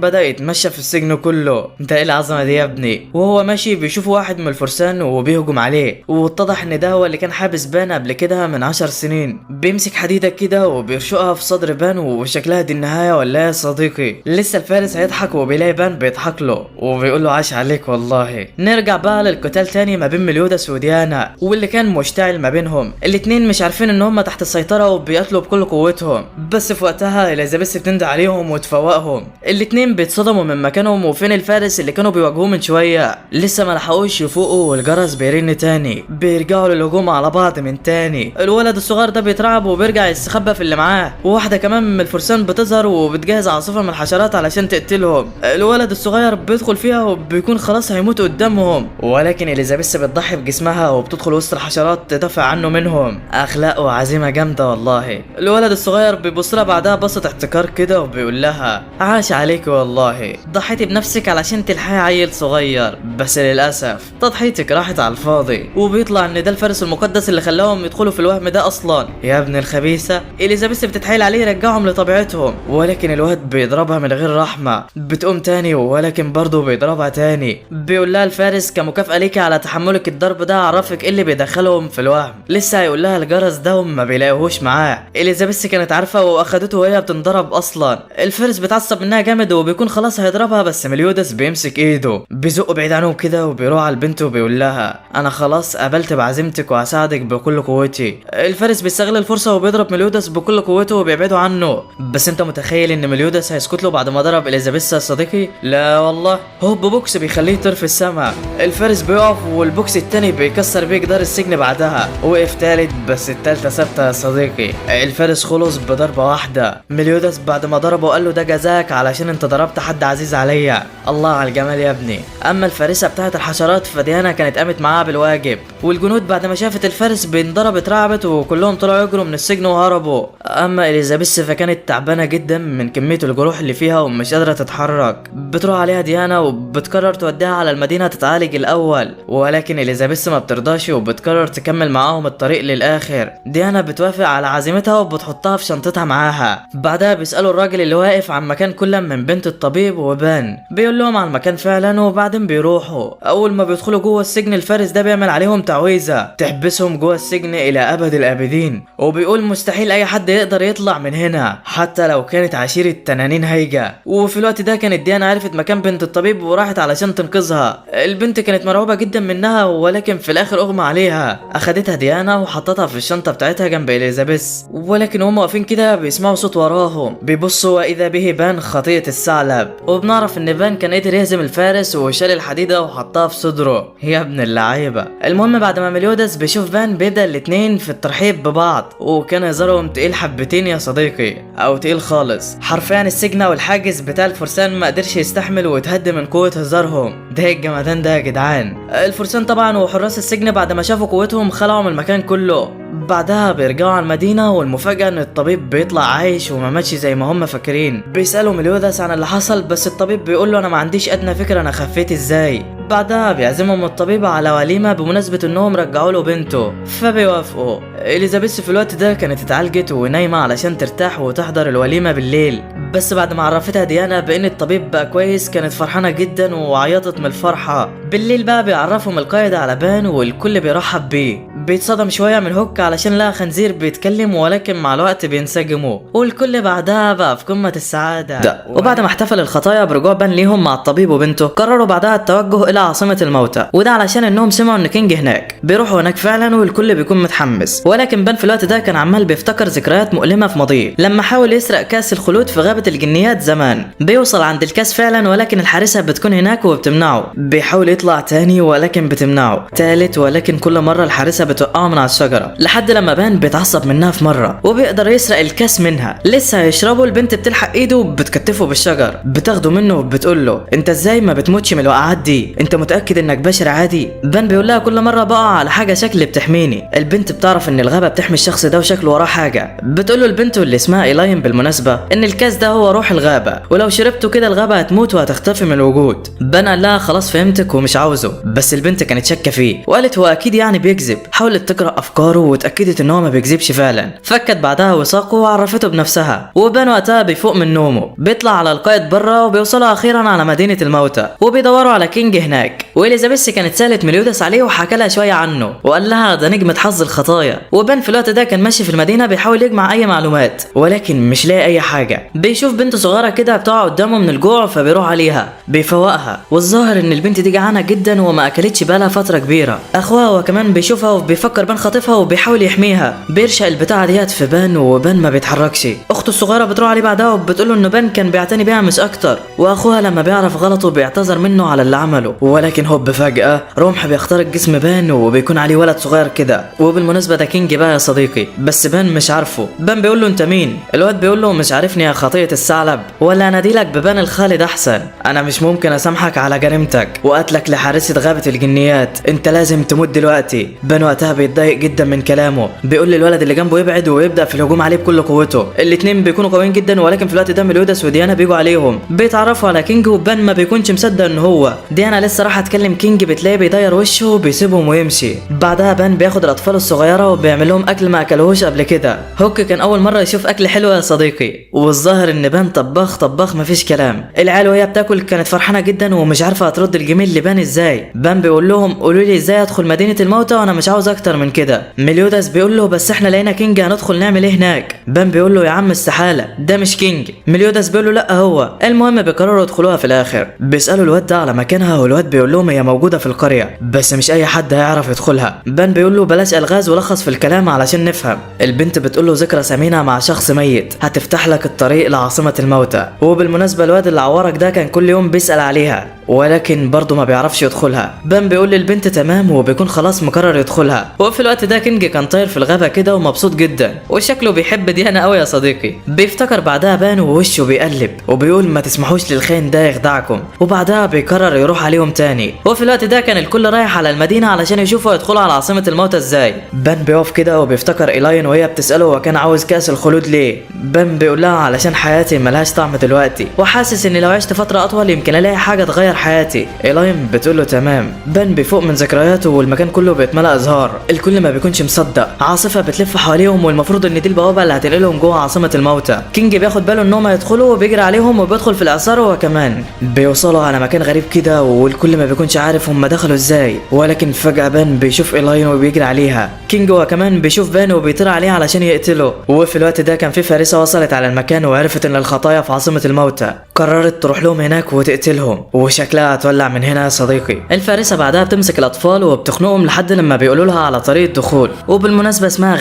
[SPEAKER 1] بدا يتمشى في السجن كله. انت ايه العظمه دي يا ابني؟ وهو ماشي بيشوف واحد من الفرسان وبيهجم عليه، واتضح ان ده هو اللي كان حابس بان قبل كده من 10 سنين. بيمسك حديده كده وبيرشقها في صدر بان وشكلها دي النهايه ولا يا صديقي؟ لسه الفارس هيضحك وبيلاقي بان بيضحك له وبيقول له عاش عليك والله. نرجع بقى للقتال تاني ما بين ميلودس وديانا، واللي كان مشتعل ما بينهم. الاتنين مش عارفين ان هم تحت السيطره وبيقتلوا بكل قوتهم، بس في وقتها اليزابيث بتندى عليهم وتفوقهم. الاتنين بيتصدموا من مكانهم، وفين الفارس اللي كانوا بيواجهوه من شويه؟ لسه ما لحقوش يفوقوا والجرس بيرن تاني. بيرجعوا للهجوم على بعض من تاني. الولد الصغير ده بيترعب وبيرجع يستخبى في اللي معاه، وواحده كمان من الفرسان بتظهر وبتجهز عاصفه من الحشرات علشان تقتلهم. الولد الصغير بيدخل فيها وبيكون خلاص هيموت قدامهم، ولكن اليزابيث بتضحي بجسمها وبتدخل وسط الحشرات تدافع عنه منهم. اخلاق وعزيمه جامده والله. الولد الصغير بيبص لها بعدها بصه احتكار كده وبيقول لها عاش عليك والله، ضحيتي بنفسك علشان تلحقي عيل صغير، بس للاسف تضحيتك راحت على الفاضي. وبيطلع ان ده الفارس المقدس اللي خلاهم يدخلوا في الوهم ده اصلا. يا ابن الخبيثه. اليزابيث بتتحايل عليه يرجعهم لطبيعتهم، ولكن الواد بيضربها من غير رحمه. بتقوم تاني ولكن برضه بيضربها تاني. بيقول لها الفارس كمكافاه ليكي على تحملك الضرب ده عرفك ايه اللي بيدخلهم في الوهم. لسه هيقول لها الجرس ده وما بيلاقيهوش معاه. اليزابيث كانت عارفه واخدته وهي بتنضرب اصلا. الفارس بيتعصب منها جامد وبيكون خلاص هيضربها، بس ميلودس بيمسك ايده بيزقه بعيد عنهم كده وبيروح على البنت وبيقول لها انا خلاص قبلت بعزيمتك وهساعدك بكل قوتي. الفارس بيستغل الفرصه وبيضرب مليودس بكل قوته وبيبعده عنه. بس انت متخيل ان مليودس هيسكت له بعد ما ضرب اليزابيث يا صديقي؟ لا والله، هوب بوكس بيخليه يطير في السماء. الفارس بيقف والبوكس التاني بيكسر بيه جدار السجن. بعدها وقف تالت بس التالتة ثابتة يا صديقي. الفارس خلص بضربة واحدة. مليودس بعد ما ضربه قال له ده جزاك علشان انت ضربت حد عزيز عليا. الله على الجمال يا ابني. اما الفارسة بتاعت الحشرات فديانا كانت قامت معاها بالواجب، والجنود بعد ما شافت الفارس بينضرب اترعبت وكلهم طلعوا يجروا من السجن وهربوا. اما اليزابيث فكانت تعبانة جدا من كمية الجروح اللي فيها ومش قادرة تتحرك. بتروح عليها ديانا وبتقرر توديها على المدينة تتعالج الاول، ولكن اليزابيث ما بترضاش وبتقرر تكمل معاهم الطريق للاخر. ديانا بتوافق على عزيمتها وبتحطها في شنطتها معاها. بعدها بيسألوا الراجل اللي واقف عن مكان كل من بنت الطبيب وبان، بيقول لهم على المكان فعلا وبعدين بيروحوا. اول ما بيدخلوا جوه السجن الفارس ده بيعمل عليهم تعويذة تحبسهم جوه السجن الى ابد الابدين، وبيقول مستحيل اي حد يقدر يطلع من هنا حتى لو كانت عشيرة تنانين هايجة. وفي الوقت ده كانت ديانا عرفت مكان بنت الطبيب وراحت علشان تنقذها. البنت كانت مرعوبة جدا منها ولكن في الاخر اغمى عليها. اخدتها ديانا وحطتها في الشنطة بتاعتها جنب اليزابيث، ولكن هم واقفين كده بيسمعوا صوت وراهم. بيبصوا واذا به بان خطية الثعلب، وبنعرف ان بان كان قدر يهزم الفارس وشال الحديدة وحطها في صدره. يا ابن اللعيبة. المهم بعد ما مليودس بيشوف بان بيبدأ الاتنين في الترحيب ببعض، وكان هزارهم تقيل حبتين يا صديقي، او تقيل خالص حرفيا. السجن والحاجز بتاع الفرسان ما قدرش يستحمل واتهد من قوة هزارهم. ده الجمدان ده يا جدعان. الفرسان طبعا وحراس السجن بعد ما شافوا قوتهم خلعوا من المكان كله. بعدها بيرجعوا على المدينة والمفاجأة ان الطبيب بيطلع عايش وما ماتش زي ما هم فاكرين. بيسألوا مليودس عن اللي حصل بس الطبيب بيقول له انا ما عنديش ادنى فكرة انا خفيت ازاي. بعدها بيعزمهم الطبيب على وليمة بمناسبة انهم رجعوا له بنته فبيوافقوا. اليزابيث في الوقت ده كانت اتعالجت ونايمة علشان ترتاح وتحضر الوليمة بالليل. بس بعد ما عرفتها ديانا بان الطبيب بقى كويس كانت فرحانة جدا وعيطت من الفرحة. بالليل بقى بيعرفهم القائد على بان والكل بيرحب بيه. بيتصدم شوية من هوك علشان لقى خنزير بيتكلم ولكن مع الوقت بينسجموا، والكل بعدها بقى في قمة السعادة. وبعد ما احتفل الخطايا برجوع بان ليهم مع الطبيب وبنته قرروا بعدها التوجه الى عاصمة الموتى، وده علشان انهم سمعوا ان كينج هناك. بيروحوا هناك فعلا والكل بيكون متحمس، ولكن بان في الوقت ده كان عمال بيفتكر ذكريات مؤلمة في ماضيه لما حاول يسرق كاس الخلود في غابة الجنيات زمان. بيوصل عند الكاس فعلا ولكن الحارسة بتكون هناك وبتمنعه. بيحاول يطلع تاني ولكن بتمنعه، تالت ولكن كل مرة الحارسة بتوقعه من على الشجرة، لحد لما بان بيتعصب منها في مرة وبيقدر يسرق الكاس منها. لسه هيشربه البنت بتلحق ايده وبتكتفه بالشجر، بتاخده منه وبتقول له انت ازاي ما بتموتش من الوقعات دي؟ انت متأكد انك بشر عادي؟ بان بيقول لها كل مرة بقع على حاجة شكل بتحميني. البنت بتعرف ان الغابة بتحمي الشخص ده وشكله وراه حاجة. بتقول له البنت اللي اسمها إيلاين بالمناسبة ان الكاس ده هو روح الغابة، ولو شربته كده الغابة هتموت وهتختفي من الوجود. بان قال لها خلاص فهمتك ومش عاوزه، بس البنت كانت شاكة فيه وقالت هو اكيد يعني بيكذب. حاولت تقرأ افكاره واتأكدت ان هو ما بيكذبش فعلا. فكت بعدها وثاقه وعرفته بنفسها، وبان وقتها بيفوق من نومه. بيطلع على القائد بره وبيوصلوا اخيرا على مدينة الموتى وبيدوروا على كينج هناك. واليزابيث كانت سالت مليودس عليه وحكى لها شوية عنه وقال لها ده نجمة حظ الخطايا. وبان في الوقت ده كان ماشي في المدينة بيحاول يجمع اي معلومات ولكن مش لاقي اي حاجة. بيشوف بنت صغيرة كده بتقع قدامه من الجوع فبيروح عليها بيفوقها، والظاهر ان البنت دي جعانة جدا وما اكلتش بقالها فترة كبيرة. اخوها وكمان بيشوفها وبيفكر بان خاطفها وبيحاول يحميها. بيرشق البتاعة ديت في بان وبان ما بيتحركش. اخته الصغيرة بتروح عليه بعدها وبتقول له ان بان كان بيعتني بيها مش اكتر. واخوها لما بيعرف غلطه بيعتذر منه على اللي عمله، ولكن هوب فجأة رمح بيخترق جسم بان وبيكون عليه ولد صغير كده. وبالمناسبة ده كينج بقى يا صديقي، بس بان مش عارفه. بان بيقول له انت مين؟ الواد بيقول له مش عارفني يا خطية الثعلب، ولا اناديلك ببان الخالد احسن. انا مش ممكن اسامحك على جريمتك وقتلك لحارسة غابة الجنيات، انت لازم تموت دلوقتي. بان وقتها بيتضايق جدا من كلامه، بيقول للولد اللي جنبه يبعد ويبدا في الهجوم عليه بكل قوته. الاتنين بيكونوا قويين جدا ولكن في الوقت ده مليودس وديانا بيجوا عليهم. بيتعرفوا على كينج وبان ما بيكونش مصدق ان هو ديانا لسه راح تكلم كينج، بتلاقيه بيدير وشه وبيسيبهم ويمشي. بعدها بان بياخد الاطفال الصغيره وبيعمل لهم اكل ما اكلوهوش قبل كده. هوك كان اول مره يشوف اكل حلو يا صديقي، والظاهر ان بان طباخ مفيش كلام. العيال وهي بتاكل كانت فرحانه جدا ومش عارفه هترد الجميل لبان ازاي. بان بيقول لهم قولوا لي ازاي ادخل مدينه الموتى وانا مش عاوز اكتر من كده. مليوداس بيقول له بس احنا لقينا كينج، هندخل نعمل ايه هناك؟ بان بيقول له يا عم استحاله، ده مش كينج. مليوداس بيقول له لا هو. المهم بيقرروا يدخلوها في الاخر. بيسالوا الواد ده على مكانها والواد بيقول لهم هي موجوده في القريه بس مش اي حد هيعرف يدخلها. بان بيقول له بلاش الغاز ولخص في الكلام علشان نفهم. البنت بتقول له ذكرى ثمينه مع شخص ميت هتفتح لك الطريق لعاصمه الموتى. وبالمناسبه الواد اللي عورك ده كان كل يوم بيسال عليها ولكن برضه ما بيعرفش يدخلها. بان بيقول للبنت تمام وبيكون خلاص مقرر يدخلها. وفي الوقت ده كينج كان طاير في الغابه كده ومبسوط جدا وشكله بيحب ديانا قوي يا صديقي. بيفتكر بعدها بان ووشه بيقلب وبيقول ما تسمحوش للخاين ده يخدعكم، وبعدها بيقرر يروح عليهم تاني. وفي الوقت ده كان الكل رايح على المدينه علشان يشوفوا يدخلوا على عاصمه الموتى ازاي. بان بيقف كده وبيفتكر إيلاين وهي بتساله هو كان عاوز كاس الخلود ليه. بان بيقول لها علشان حياتي ملهاش طعم دلوقتي وحاسس ان لو عشت فتره اطول يمكن الاقي حاجه تغير حياتي. إيلاين بتقول له تمام. بان بيفوق من ذكرياته والمكان كله بيتملأ ازهار. الكل ما بيكونش مصدق. عاصفه بتلف حواليهم والمفروض ان دي البوابه اللي هتنقلهم جوه عاصمه الموتى. كينج بياخد باله ان هم يدخلوا وبيجري عليهم وبيدخل في الاعصار هو كمان. بيوصلوا على مكان غريب كده والكل ما بيكونش عارف هم دخلوا ازاي، ولكن فجاه بان بيشوف إيلاين وبيجري عليها. كينج هو كمان بيشوف بان وبيطير عليه علشان يقتله. وفي الوقت ده كان في فارسه وصلت على المكان وعرفت ان الخطايا في عاصمه الموتى. قررت تروح لهم هناك وتقتلهم وشكلها هتولع من هنا يا صديقي. الفارسه بعدها بتمسك الاطفال وبتخنقهم لحد لما بيقولوا لها على طريقه دخول. وبالمناسبه اسمها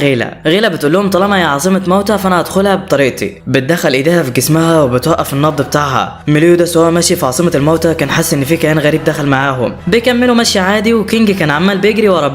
[SPEAKER 1] غيله بتقول لهم طالما هي عاصمه موتى فانا هدخلها بطريقتي. بتدخل ايديها في جسمها وبتوقف النبض بتاعها. مليوداس وهو ماشي في عاصمه الموتى كان حاسس ان في كائن غريب دخل معاهم. بيكملوا ماشي عادي وكينج كان عمال بيجري ورا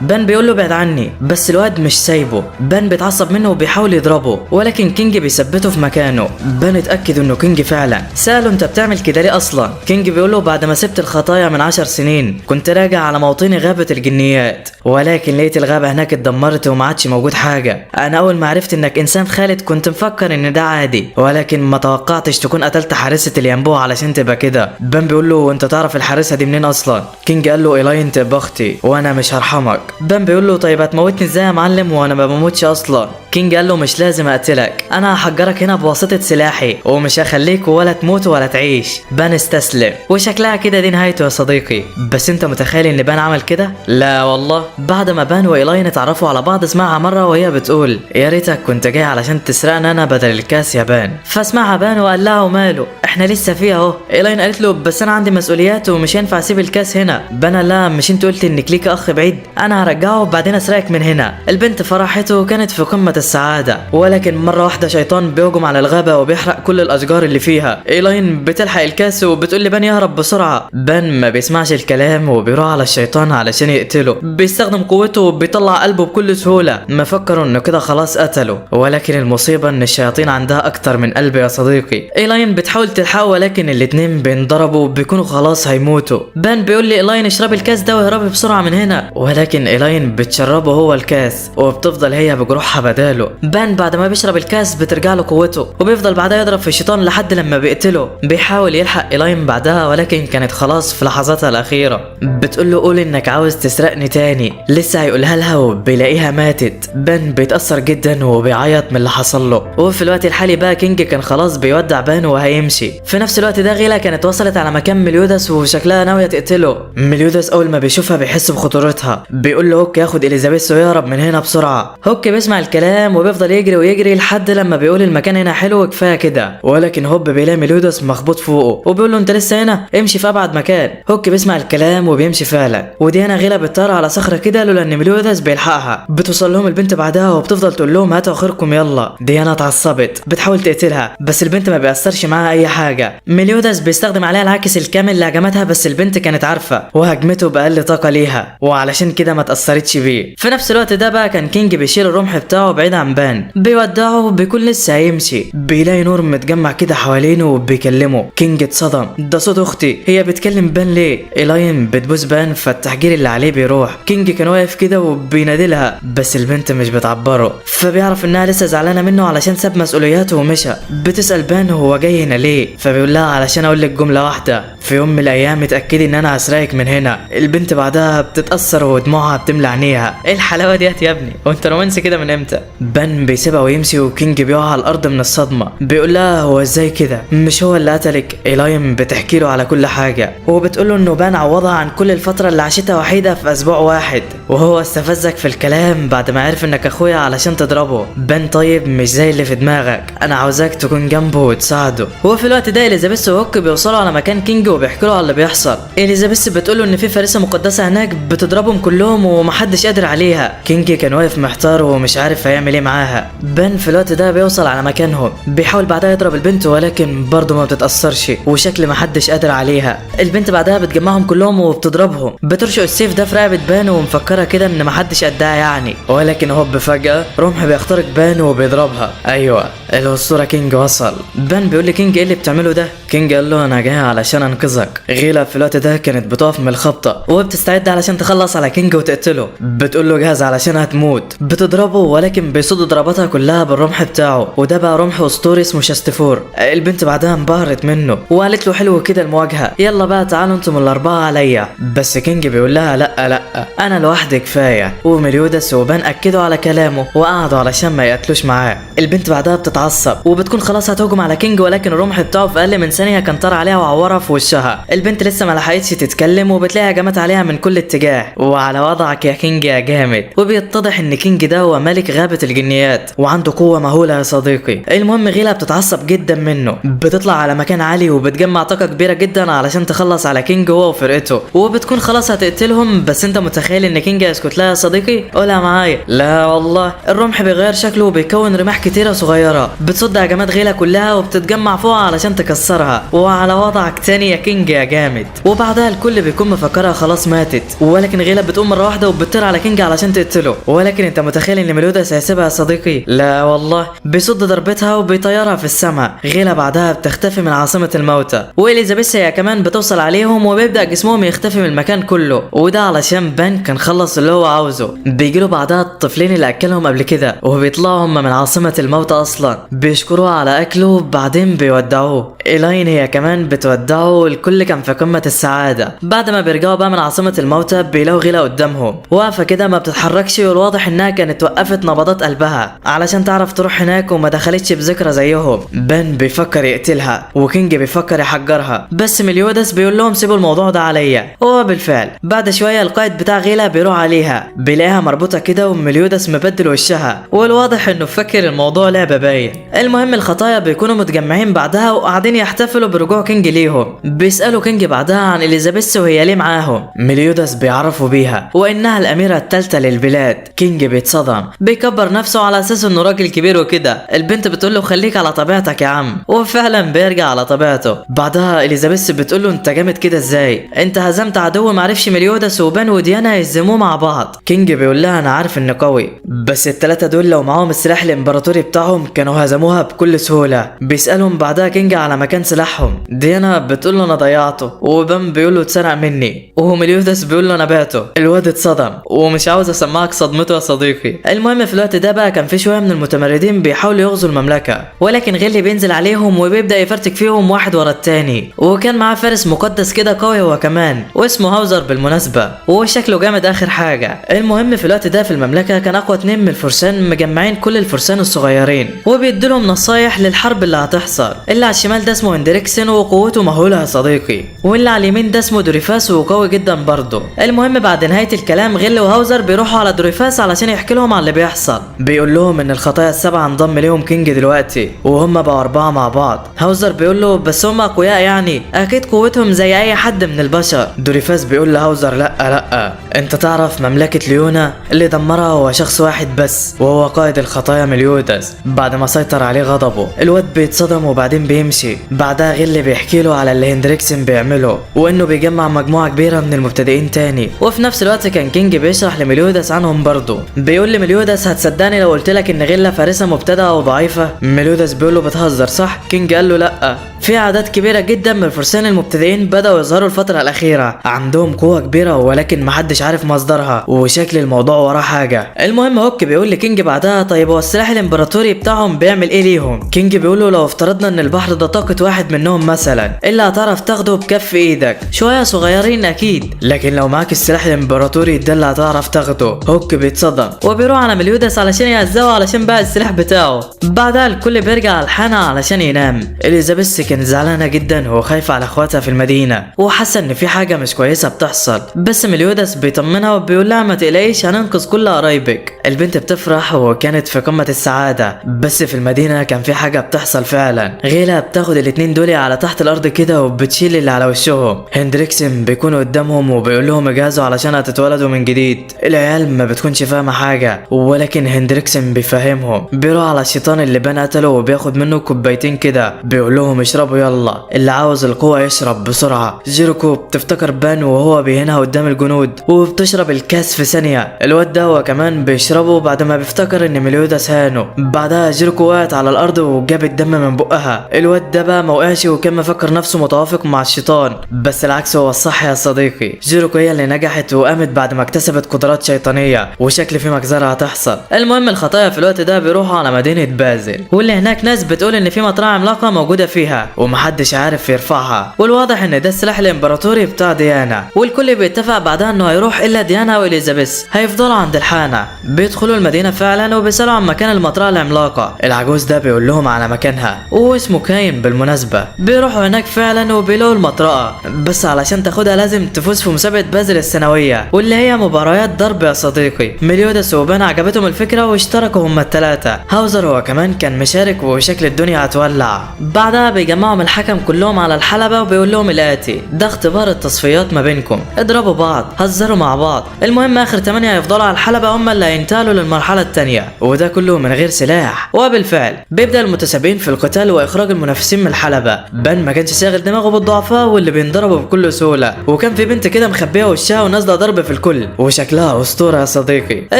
[SPEAKER 1] بان بيقول له بعد عني بس الواد مش سايبه. بان بيتعصب منه وبيحاول يضربه ولكن كينج بيثبته في مكانه. بان اتاكد انه كينج فعلا. ساله انت بتعمل كده ليه اصلا؟ كينج بيقول له بعد ما سبت الخطايا من 10 سنين كنت راجع على موطني غابه الجنيات ولكن لقيت الغابه هناك اتدمرت وما عادش موجود حاجه. انا اول ما عرفت انك انسان خالد كنت مفكر ان ده عادي ولكن ما توقعتش تكون قتلت حارسه اليانبوع علشان تبقى كده. بان بيقول له وانت تعرف الحارسه دي منين اصلا؟ كينج قال له إيلاين تبقى اختي وانا مش هرحمك. بان بيقول له طيب هتموتني ازاي يا معلم وانا ما بموتش اصلا؟ كينج قال له مش لازم اقتلك، انا هحجرك هنا بواسطه سلاحي ومش هخليك ولا تموت ولا تعيش. بان استسلم وشكلها كده دي نهايته يا صديقي. بس انت متخيل ان بان عمل كده؟ لا والله. بعد ما بان وإيلاين اتعرفوا على بعض سمعها مره وهي بتقول يا ريتك كنت جاي علشان تسرقني انا بدل الكاس يا بان. فسمعها بان وقال لها وماله احنا لسه فيها اهو. إيلاين قالت له بس انا عندي مسؤوليات ومش هينفع اسيب الكاس هنا. بان قال لها مش انت قلت انك ليك اخ بعيد؟ انا هرجعه وبعدين اسرقك من هنا. البنت فرحته وكانت في قمه السعاده ولكن مره واحده شيطان بيهجم على الغابه وبيحرق كل الاشجار اللي فيها. إيلاين بتلحق الكاس وبتقول لبان يهرب بسرعه. بان ما بيسمعش الكلام وبيروح على الشيطان علشان يقتله. بيستخدم قوته وبيطلع قلبه بكل سهوله. مفكروا انه كده خلاص قتله ولكن المصيبه ان الشياطين عندها اكتر من قلب يا صديقي. إيلاين بتحاول تلحقه ولكن الاتنين بينضربوا وبيكونوا خلاص هيموتوا. بان بيقول لإيلاين اشربي الكاس ده واهربي بسرعه من هنا ولكن إيلاين بتشربه هو الكاس وبتفضل هي بجروحها بداله. بان بعد ما بيشرب الكاس بترجع له قوته وبيفضل بعدها يضرب في الشيطان لحد لما بيقتله. بيحاول يلحق إيلاين بعدها ولكن كانت خلاص في لحظاتها الاخيره. بتقول له قول انك عاوز تسرقني تاني. لسه هيقولها لها وبيلاقيها ماتت. بان بيتاثر جدا وبيعيط من اللي حصل له. وفي الوقت الحالي بقى كينج كان خلاص بيودع بان وهيمشي. في نفس الوقت ده غيلا كانت وصلت على مكان مليوداس وشكلها ناويه تقتله. مليوداس اول ما بيشوفها بيحس بخطورتها. بيقول له هوك ياخد اليزابيث ويهرب من هنا بسرعه. هوك بيسمع الكلام وبيفضل يجري ويجري لحد لما بيقول المكان هنا حلو وكفايه كده ولكن هوب بيلاقي مليوداس مخبوط فوقه وبيقول له انت لسه هنا امشي في ابعد مكان. هوك بيسمع الكلام وبيمشي فعلا. وديانا غيلا بتطير على صخره كده لولا ان مليوداس بيلحقها. بتوصل لهم البنت بعدها وبتفضل تقول لهم هاتوا اخركم يلا. ديانا اتعصبت بتحاول تقتلها بس البنت ما بيأثرش معاها اي حاجه. مليوداس بيستخدم عليها العاكس الكامل اللي هجمتها بس البنت كانت عارفه وهجمته باقل طاقه ليها وعلشان كده ما اتأثرتش بيه. في نفس الوقت ده بقى كان كينج بيشيل الرمح بتاعه بعيد عن بان. بيودعه بيكون لسه هيمشي بيلاقي نور متجمع كده حوالينه وبيكلمه. كينج اتصدم ده صوت اختي. هي بتكلم بان ليه؟ إيلاين بتبوس بان فالتحجير اللي عليه بيروح. كينج كان واقف كده وبينادي لها بس البنت مش بتعبره فبيعرف انها لسه زعلانه منه علشان ساب مسؤولياته ومشى. بتسأل بان هو جاي هنا ليه فبيقول لها علشان اقول لك جمله واحده في يوم من الايام اتاكدي ان انا هسرقك من هنا. البنت بعدها بتتاثر ودموعها بتملى عينيها. ايه الحلاوه ديت يا ابني وانت رومانسي كده من امتى؟ بان بيسيبها ويمشي وكينج بيقع على الارض من الصدمه. بيقول لها هو ازاي كده مش هو اللي قتلك؟ إيلاين بتحكي له على كل حاجه وبتقول له انه بان عوضها عن كل الفتره اللي عاشتها وحيده في اسبوع واحد وهو استفزك في الكلام بعد ما عرف انك اخويا علشان تضربه. بن طيب مش زي اللي في دماغك، انا عاوزاك تكون جنبه وتساعده. هو في الوقت ده اليزابيث وهوك بيوصلوا على مكان كينج وبيحكوا له على اللي بيحصل. اليزابيث بتقول له ان في فارسه مقدسه هناك بتضربهم كلهم ومحدش قادر عليها. كينج كان واقف محتار ومش عارف هيعمل ايه معاها. بن في الوقت ده بيوصل على مكانهم، بيحاول بعدها يضرب البنت ولكن برضه ما بتتاثرش وشكل محدش قادر عليها. البنت بعدها بتجمعهم كلهم وبتضربهم، بترشق السيف ده في رقبه بان ومفكره كده ان محدش قدها يعني، ولكن هوب فجاه رمح بيخترق بان وبيضربها. ايوه الاسطوره كينج وصل. بان بيقول لكينج ايه اللي بتعمله ده؟ كينج قال له انا جاي علشان انقذك. غيلا في الوقت ده كانت بتقف من الخبطه وبتستعد علشان تخلص على كينج وتقتله، بتقول له جاهز علشان هتموت. بتضربه ولكن بيصد ضرباتها كلها بالرمح بتاعه، وده بقى رمح اسطوري اسمه شاستفور. البنت بعدها انبهرت منه وقالت له حلو كده المواجهه، يلا بقى تعالوا انتم الاربعه عليا. بس كينج بيقول لها لا انا لوحدي كفايه. ومليودس وبان اكدوا على كلامه وقعدوا علشان ما يقتلوش معاه. البنت بعدها بتتعصب وبتكون خلاص هتهجم على كينج، ولكن الرمح بتاعه في اقل من ثانيه كان طار عليها وعورها في وشها. البنت لسه ما لحقتش تتكلم وبتلاقي هجمات عليها من كل اتجاه. وعلى وضعك يا كينج يا جامد. وبيتضح ان كينج ده هو ملك غابه الجنيات وعنده قوه مهوله يا صديقي. المهم غيلا بتتعصب جدا منه، بتطلع على مكان عالي وبتجمع طاقه كبيره جدا علشان تخلص على كينج هو وفرقته، وبتكون خلاص هتقتلهم. بس انت متخيل ان كينج هيسكت لها يا صديقي؟ قولها معايا. لا والله الرمح بيغير شكله وبيكون رماح كتيره صغيره بتصد هجمات غيلا كلها وبتتجمع فوقها علشان تكسرها. وعلى وضعك تاني يا كينج يا جامد. وبعدها الكل بيكون مفكرها خلاص ماتت، ولكن غيلا بتقوم مره واحده وبتطير على كينج علشان تقتله. ولكن انت متخيل ان ميلودس هيسيبها يا صديقي؟ لا والله بيصد ضربتها وبيطيرها في السماء. غيلا بعدها بتختفي من عاصمه الموتى، واليزابيث هي كمان بتوصل عليهم وبيبدا جسمهم يختفي من المكان كله، وده علشان بان كان خلص اللي هو عاوزه. بيجيله بعدها الطفلين اللي اكلهم قبل كده وبيطلعوا هم من عاصمه الموتى اصلا، بيشكروها على اكله بعدين بيودعوه. إيلاين هي كمان بتودعه. الكل كان في قمه السعاده. بعد ما بيرجعوا بقى من عاصمه الموتى بيلاقوا غيلا قدامهم واقفه كده ما بتتحركش، والواضح انها كانت وقفت نبضات قلبها علشان تعرف تروح هناك وما دخلتش بذكرى زيهم. بان بيفكر يقتلها وكينج بيفكر يحجرها، بس مليودس بيقول لهم سيبوا الموضوع ده عليا. هو بالفعل بعد شويه القائد بتاع غيلا بيروح عليها بيلاقيها مربوطه كده ومليودس مبدل وشها، والواضح انه فاكر الموضوع لعبه باين. المهم الخطايا بيكونوا متجمعين بعدها وقاعدين يحتفلوا برجوع كينج ليهم. بيسالوا كينج بعدها عن اليزابيث وهي ليه معاهم. مليودس بيعرفوا بيها وانها الاميره الثالثه للبلاد. كينج بيتصدم، بيكبر نفسه على اساس انه راجل كبير وكده. البنت بتقول له خليك على طبيعتك يا عم، وفعلا بيرجع على طبيعته. بعدها اليزابيث بتقول له انت جامد كده ازاي؟ انت هزمت عدو معرفش مليودس وبان وديانا يهزموه مع بعض. كينج بيقول لها انا عارف اني قوي، بس الثلاثه دول لو معاهم السلاح الامبراطوري بتاعهم كانوا هزموها بكل سهوله. بيسالهم بعدها كينج على مكان سلاحهم. ديانا بتقول له انا ضيعته، وبان بيقول له اتسرق مني، ومليودس بيقول له انا بعته. الواد اتصدم ومش عاوز اسمعك صدمته يا صديقي. المهم في الوقت ده بقى كان في شويه من المتمردين بيحاولوا يغزوا المملكه، ولكن غيلي بينزل عليهم وبيبدا يفرتك فيهم واحد ورا التاني. وكان معاه فارس مقدس كده قوي هو كمان واسمه هاوزر بالمناسبه، وهو شكله جامد اخر حاجه. المهم في الوقت ده في المملكه كان اقوى اتنين من الفرسان مجمعين كل الفرسان الصغيرين وبيديلهم نصايح للحرب اللي هتحصل. اللي على الشمال ده اسمه هندريكسن وقوته مهوله يا صديقي، واللي على اليمين ده اسمه دوريفاس وقوي جدا برضه. المهم بعد نهايه الكلام غيل وهاوزر بيروحوا على دوريفاس علشان يحكي لهم على اللي بيحصل. بيقول لهم ان الخطايا السبعه انضم ليهم كينج دلوقتي وهم بقوا 4 مع بعض. هاوزر بيقول له بس هم اقوياء يعني، اكيد قوتهم زي اي حد من البشر. دوريفاس بيقول لهاوزر لا انت تعرف مملكه ليونا اللي دمرها هو شخص واحد بس، وهو قائد الخطايا مليودس. بعد ما سيطر عليه غضبه الواد بيتصدم وبعدين بيمشي. بعدها غيل بيحكي له على اللي هندريكسن بيعمله وانه بيجمع مجموعه كبيره من المبتدئين تاني. وفي نفس الوقت كان كينج بيشرح لمليودس عنهم برضه. بيقول لمليودس هتصدقني لو قلت لك ان غيلا فارسه مبتدئه وضعيفه؟ مليودس بيقول له بتهزر صح؟ كينج قال له لا، في اعداد كبيره جدا من الفرسان المبتدئين بداوا يظهروا الفتره الاخيره، عندهم قوه كبيره ولكن محدش عارف مصدرها وشكل الموضوع وراه حاجه. المهم هوك بيقول لكينج بعدها طيب هو السلاح الامبراطوري بتاعهم بيعمل ايه ليهم؟ كينج بيقول له لو افترضنا ان البحر ده طاقه واحد منهم مثلا، اللي هتعرف تاخده بكف ايدك، شويه صغيرين اكيد، لكن لو معاك السلاح الامبراطوري ده اللي هتعرف تاخده. هوك بيتصدم وبيروح على مليودس علشان يهزقه علشان بقى السلاح بتاعه. بعدها الكل بيرجع على الحانه علشان ينام. اليزابيث كانت زعلانه جدا وخايفه على اخواتها في المدينه وحاسه ان في حاجه مش كويسه بتحصل، بس مليودس بيطمنها ديانا وبيقول لها ما تقلقيش هننقذ كل قرايبك. البنت بتفرح وكانت في قمة السعادة، بس في المدينة كان في حاجة بتحصل فعلا. غيلة بتاخد الاتنين دول على تحت الارض كده وبتشيل اللي على وشهم. هندريكسن بيكون قدامهم وبيقول لهم اجهزوا علشان هتتولدوا من جديد. العيال ما بتكونش فاهمة حاجة، ولكن هندريكسن بيفهمهم. بيروح على الشيطان اللي بان قتله وبياخد منه كوبايتين كده، بيقول لهم اشربوا يلا، اللي عاوز القوة يشرب بسرعة. جيريكو بتفتكر بان وهو بيهنها قدام الجنود وبتشرب الكاس في ثانية. الواد ده هو كمان بيشربه بعد ما بيفتكر ان مليوداس هانه. بعدها جيريكو وقعت على الارض وجابت دم من بقها. الواد ده بقى موقعش وكان مفكر نفسه متوافق مع الشيطان، بس العكس هو الصح يا صديقي. جيريكو هي اللي نجحت وقامت بعد ما اكتسبت قدرات شيطانية، وشكل في مجزرة هتحصل. المهم الخطايا في الوقت ده بيروحوا على مدينة بازل، واللي هناك ناس بتقول ان في مطرقة عملاقة موجودة فيها ومحدش عارف يرفعها، والواضح ان ده السلاح الامبراطوري بتاع ديانا. والكل بيتفق بعدها انه هيروح الا ديانا واليزابيث، هيفضلوا عند الحانة. بيدخلوا المدينة فعلا وبيسألوا عن مكان المطرقة العملاقة. العجوز ده بيقول لهم على مكانها، وهو اسمه كاين بالمناسبة. بيروحوا هناك فعلا وبيلاقوا المطرقة، بس علشان تاخدها لازم تفوز في مسابقة بازل السنوية، واللي هي مباريات ضرب يا صديقي. مليوداس وبان عجبتهم الفكرة واشتركوا هما الثلاثة. هاوزر هو كمان كان مشارك وشكل الدنيا هتولع. بعدها بيجمعهم الحكم كلهم على الحلبة وبيقول لهم الآتي: ده اختبار التصفيات ما بينكم، اضربوا بعض، هزروا مع بعض. المهم اخر 8 هيفضلوا على الحلبة هم اللي هينتقلوا للمرحلة الثانية، وده كله من غير سلاح. وبالفعل بيبدأ المتسابقين في القتال واخراج المنافسين من الحلبة. بان ما كانش شاغل دماغه بالضعفاء واللي بينضربوا بكل سهولة، وكان في بنت كده مخبيه وشها ونازله ضرب في الكل وشكلها اسطوره يا صديقي.